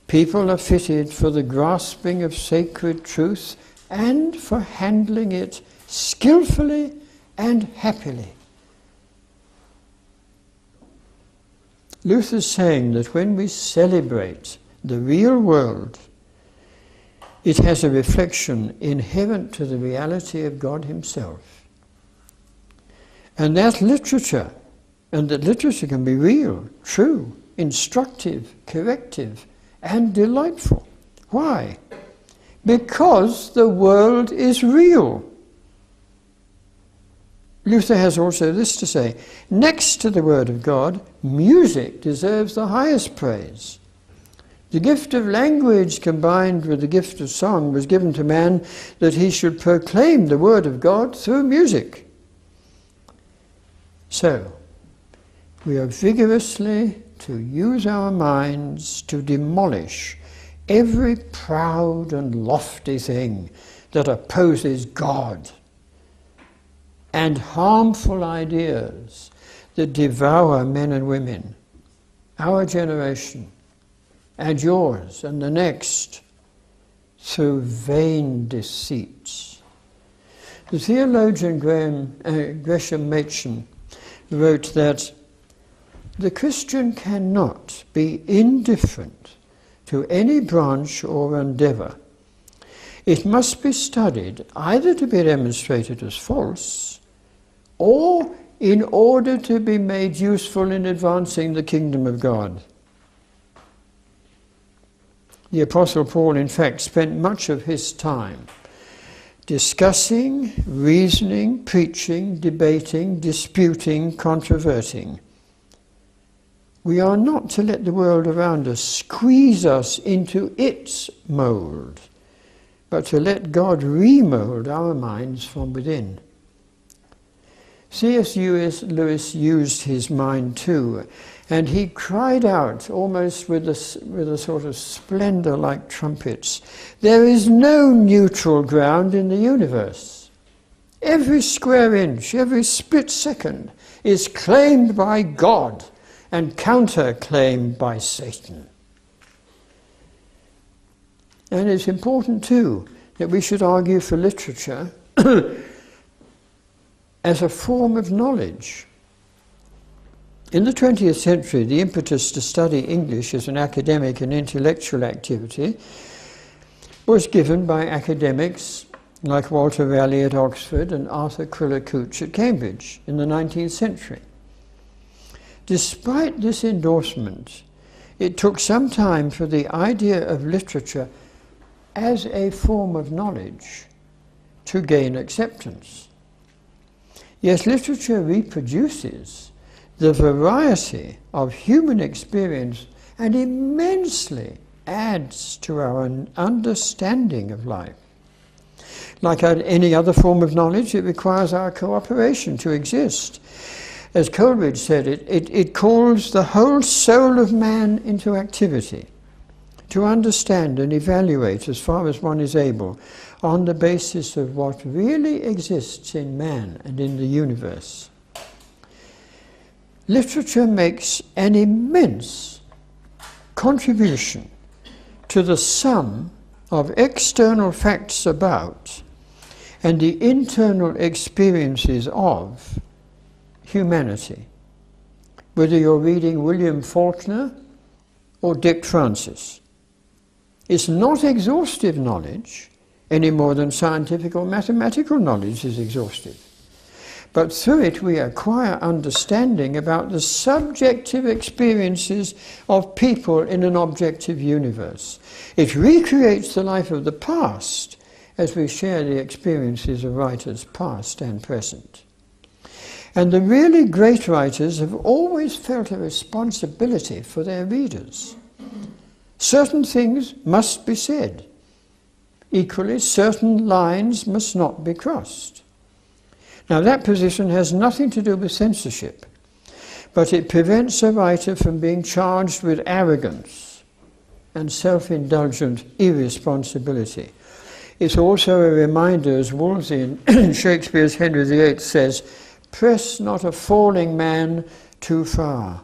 people are fitted for the grasping of sacred truth and for handling it skillfully and happily." Luther's saying that when we celebrate the real world, it has a reflection inherent to the reality of God himself. And that literature can be real, true, instructive, corrective, and delightful. Why? Because the world is real. Luther has also this to say: next to the Word of God, music deserves the highest praise. The gift of language combined with the gift of song was given to man that he should proclaim the Word of God through music. So, we are vigorously to use our minds to demolish every proud and lofty thing that opposes God, and harmful ideas that devour men and women, our generation, and yours, and the next, through vain deceits. The theologian Gresham Machen wrote that the Christian cannot be indifferent to any branch or endeavour. It must be studied either to be demonstrated as false, or in order to be made useful in advancing the kingdom of God. The Apostle Paul, in fact, spent much of his time discussing, reasoning, preaching, debating, disputing, controverting. We are not to let the world around us squeeze us into its mould, but to let God remould our minds from within. C.S. Lewis used his mind too, and he cried out, almost with a sort of splendour like trumpets, "There is no neutral ground in the universe. Every square inch, every split second is claimed by God and counterclaimed by Satan. And it's important too that we should argue for literature as a form of knowledge. In the 20th century, the impetus to study English as an academic and intellectual activity was given by academics like Walter Raleigh at Oxford and Arthur Quiller Couch at Cambridge in the 19th century. Despite this endorsement, it took some time for the idea of literature as a form of knowledge to gain acceptance. Yet literature reproduces the variety of human experience and immensely adds to our understanding of life. Like any other form of knowledge, it requires our cooperation to exist. As Coleridge said, it calls the whole soul of man into activity, to understand and evaluate as far as one is able on the basis of what really exists in man and in the universe. Literature makes an immense contribution to the sum of external facts about and the internal experiences of humanity, whether you're reading William Faulkner or Dick Francis. It's not exhaustive knowledge any more than scientific or mathematical knowledge is exhaustive. But through it we acquire understanding about the subjective experiences of people in an objective universe. It recreates the life of the past as we share the experiences of writers past and present. And the really great writers have always felt a responsibility for their readers. Certain things must be said. Equally, certain lines must not be crossed. Now that position has nothing to do with censorship, but it prevents a writer from being charged with arrogance and self-indulgent irresponsibility. It's also a reminder, as Wolsey in Shakespeare's Henry VIII says, "Press not a falling man too far."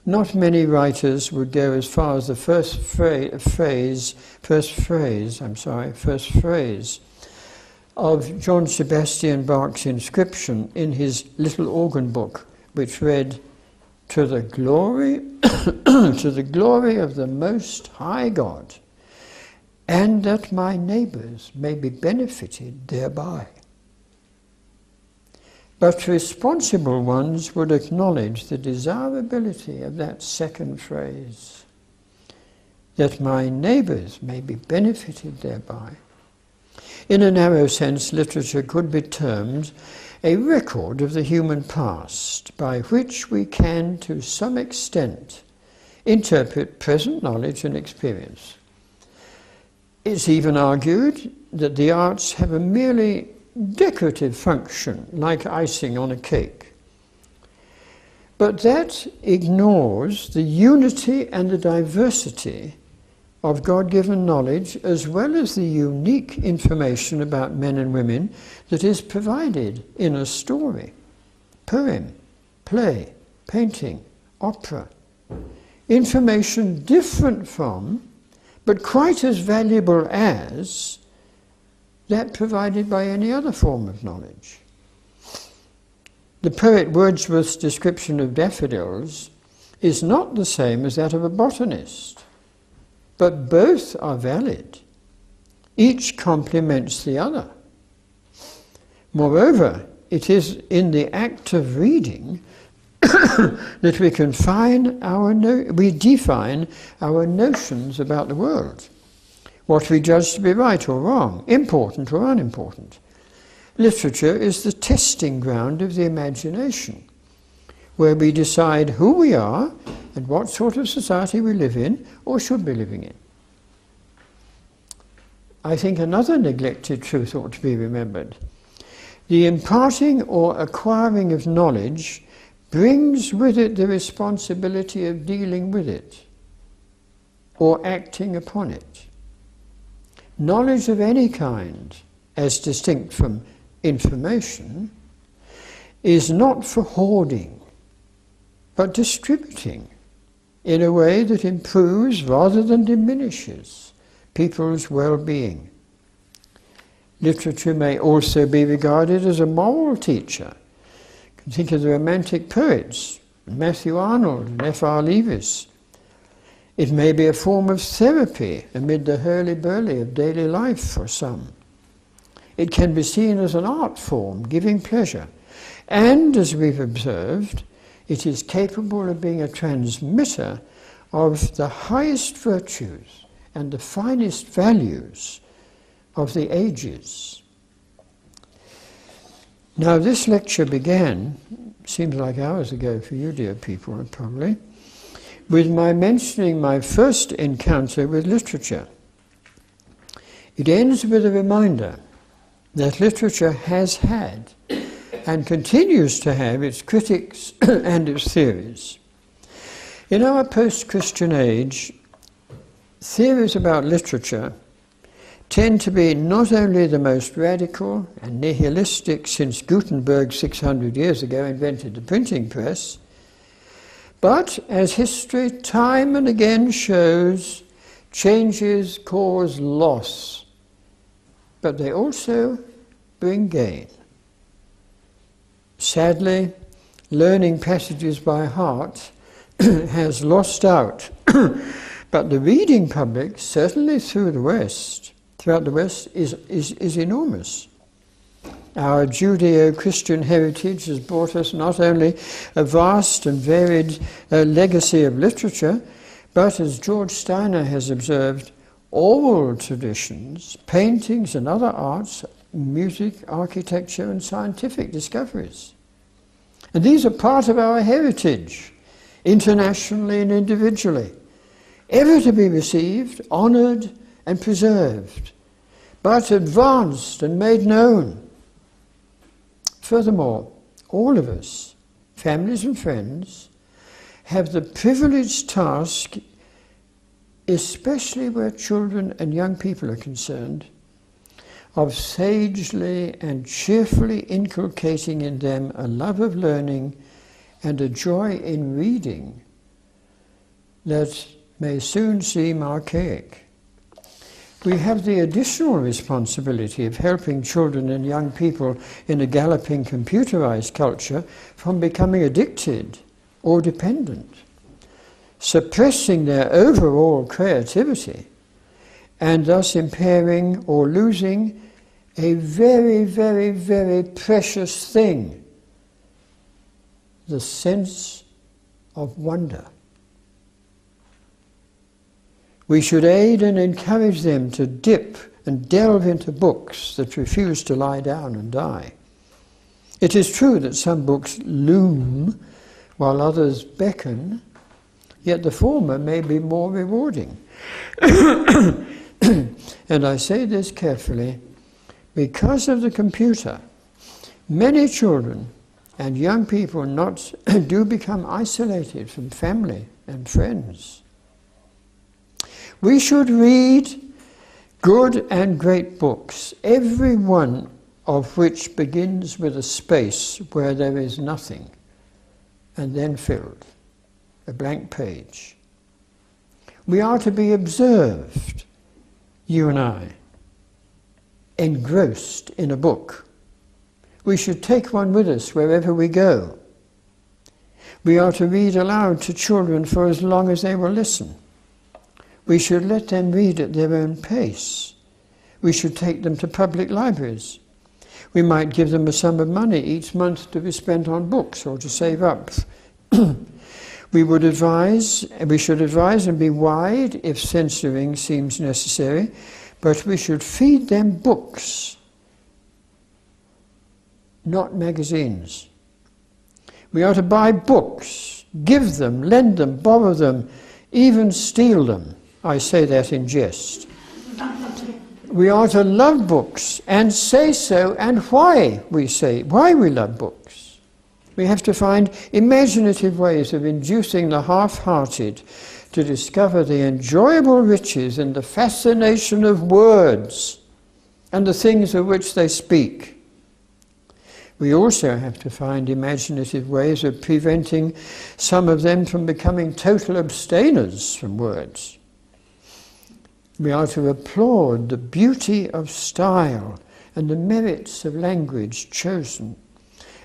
Not many writers would go as far as the first phrase of John Sebastian Bach's inscription in his little organ book, which read, "To the glory, to the glory of the Most High God, and that my neighbours may be benefited thereby." But responsible ones would acknowledge the desirability of that second phrase, that my neighbours may be benefited thereby. In a narrow sense, literature could be termed a record of the human past, by which we can, to some extent, interpret present knowledge and experience. It's even argued that the arts have a merely decorative function, like icing on a cake. But that ignores the unity and the diversity of God-given knowledge, as well as the unique information about men and women that is provided in a story, poem, play, painting, opera. Information different from, but quite as valuable as, that provided by any other form of knowledge. The poet Wordsworth's description of daffodils is not the same as that of a botanist, but both are valid. Each complements the other. Moreover, it is in the act of reading that we can we define our notions about the world, what we judge to be right or wrong, important or unimportant. Literature is the testing ground of the imagination, where we decide who we are and what sort of society we live in or should be living in. I think another neglected truth ought to be remembered. The imparting or acquiring of knowledge brings with it the responsibility of dealing with it or acting upon it. Knowledge of any kind, as distinct from information, is not for hoarding, but distributing in a way that improves rather than diminishes people's well-being. Literature may also be regarded as a moral teacher. You can think of the Romantic poets, Matthew Arnold and F.R. Leavis. It may be a form of therapy amid the hurly-burly of daily life for some. It can be seen as an art form, giving pleasure. And, as we've observed, it is capable of being a transmitter of the highest virtues and the finest values of the ages. Now, this lecture began, seems like hours ago for you, dear people, probably, with my mentioning my first encounter with literature. It ends with a reminder that literature has had and continues to have its critics and its theories. In our post-Christian age, theories about literature tend to be not only the most radical and nihilistic since Gutenberg 600 years ago invented the printing press, but as history time and again shows, changes cause loss, but they also bring gain. Sadly, learning passages by heart has lost out, but the reading public, certainly throughout the West, is enormous. Our Judeo-Christian heritage has brought us not only a vast and varied legacy of literature, but, as George Steiner has observed, oral traditions, paintings and other arts, music, architecture and scientific discoveries. And these are part of our heritage, internationally and individually, ever to be received, honoured and preserved, but advanced and made known. Furthermore, all of us, families and friends, have the privileged task, especially where children and young people are concerned, of sagely and cheerfully inculcating in them a love of learning and a joy in reading that may soon seem archaic. We have the additional responsibility of helping children and young people in a galloping computerized culture from becoming addicted or dependent, suppressing their overall creativity and thus impairing or losing a very, very, very precious thing, the sense of wonder. We should aid and encourage them to dip and delve into books that refuse to lie down and die. It is true that some books loom while others beckon, yet the former may be more rewarding. And I say this carefully, because of the computer, many children and young people do become isolated from family and friends. We should read good and great books, every one of which begins with a space where there is nothing, and then filled, a blank page. We are to be observed, you and I, engrossed in a book. We should take one with us wherever we go. We are to read aloud to children for as long as they will listen. We should let them read at their own pace. We should take them to public libraries. We might give them a sum of money each month to be spent on books or to save up. We should advise and be wide if censoring seems necessary, but we should feed them books, not magazines. We are to buy books, give them, lend them, borrow them, even steal them. I say that in jest. We are to love books and say so, and why we love books. We have to find imaginative ways of inducing the half-hearted to discover the enjoyable riches and the fascination of words and the things of which they speak. We also have to find imaginative ways of preventing some of them from becoming total abstainers from words. We are to applaud the beauty of style and the merits of language chosen,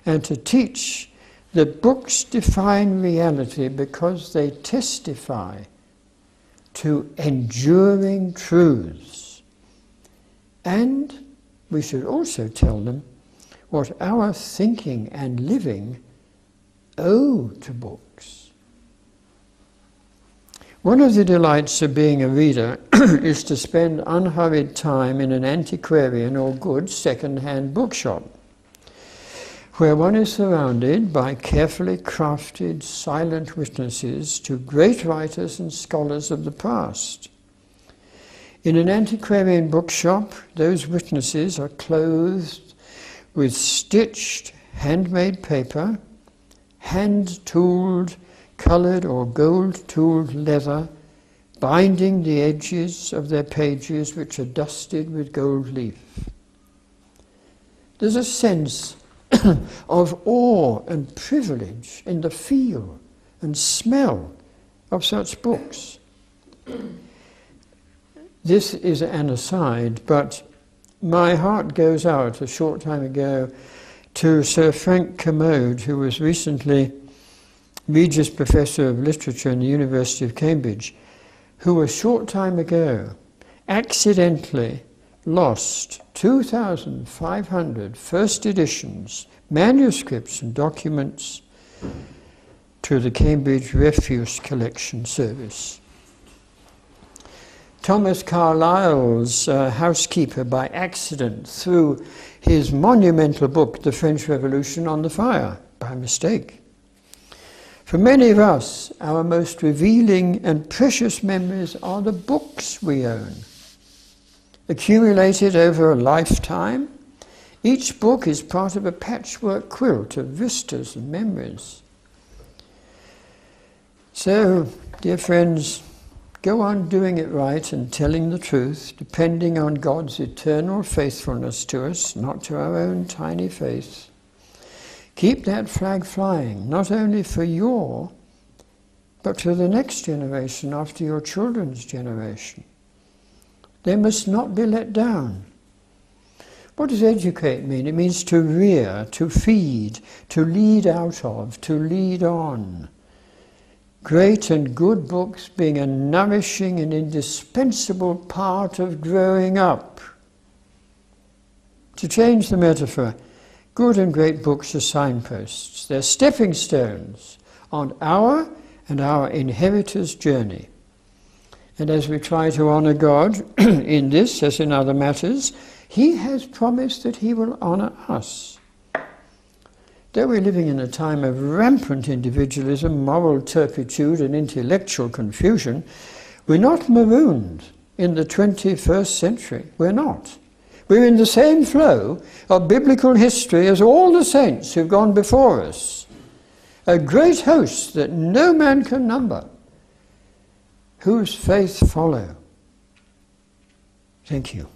and to teach that books define reality because they testify to enduring truths. And we should also tell them what our thinking and living owe to books. One of the delights of being a reader is to spend unhurried time in an antiquarian or good second-hand bookshop, where one is surrounded by carefully crafted, silent witnesses to great writers and scholars of the past. In an antiquarian bookshop, those witnesses are clothed with stitched, handmade paper, hand-tooled, coloured or gold-tooled leather, binding the edges of their pages, which are dusted with gold leaf. There's a sense of awe and privilege in the feel and smell of such books. This is an aside, but my heart goes out a short time ago to Sir Frank Kermode, who was recently Regius Professor of Literature in the University of Cambridge, who a short time ago accidentally lost 2,500 first editions, manuscripts and documents to the Cambridge Refuse Collection Service. Thomas Carlyle's housekeeper, by accident, threw his monumental book, The French Revolution, on the fire, by mistake. For many of us, our most revealing and precious memories are the books we own. Accumulated over a lifetime, each book is part of a patchwork quilt of vistas and memories. So, dear friends, go on doing it right and telling the truth, depending on God's eternal faithfulness to us, not to our own tiny faith. Keep that flag flying, not only for your, but to the next generation after your children's generation. They must not be let down. What does educate mean? It means to rear, to feed, to lead out of, to lead on. Great and good books being a nourishing and indispensable part of growing up. To change the metaphor, good and great books are signposts. They're stepping stones on our and our inheritors' journey. And as we try to honour God in this, as in other matters, He has promised that He will honour us. Though we're living in a time of rampant individualism, moral turpitude and intellectual confusion, we're not marooned in the 21st century. We're not. We're in the same flow of biblical history as all the saints who've gone before us. A great host that no man can number, whose faith follow. Thank you.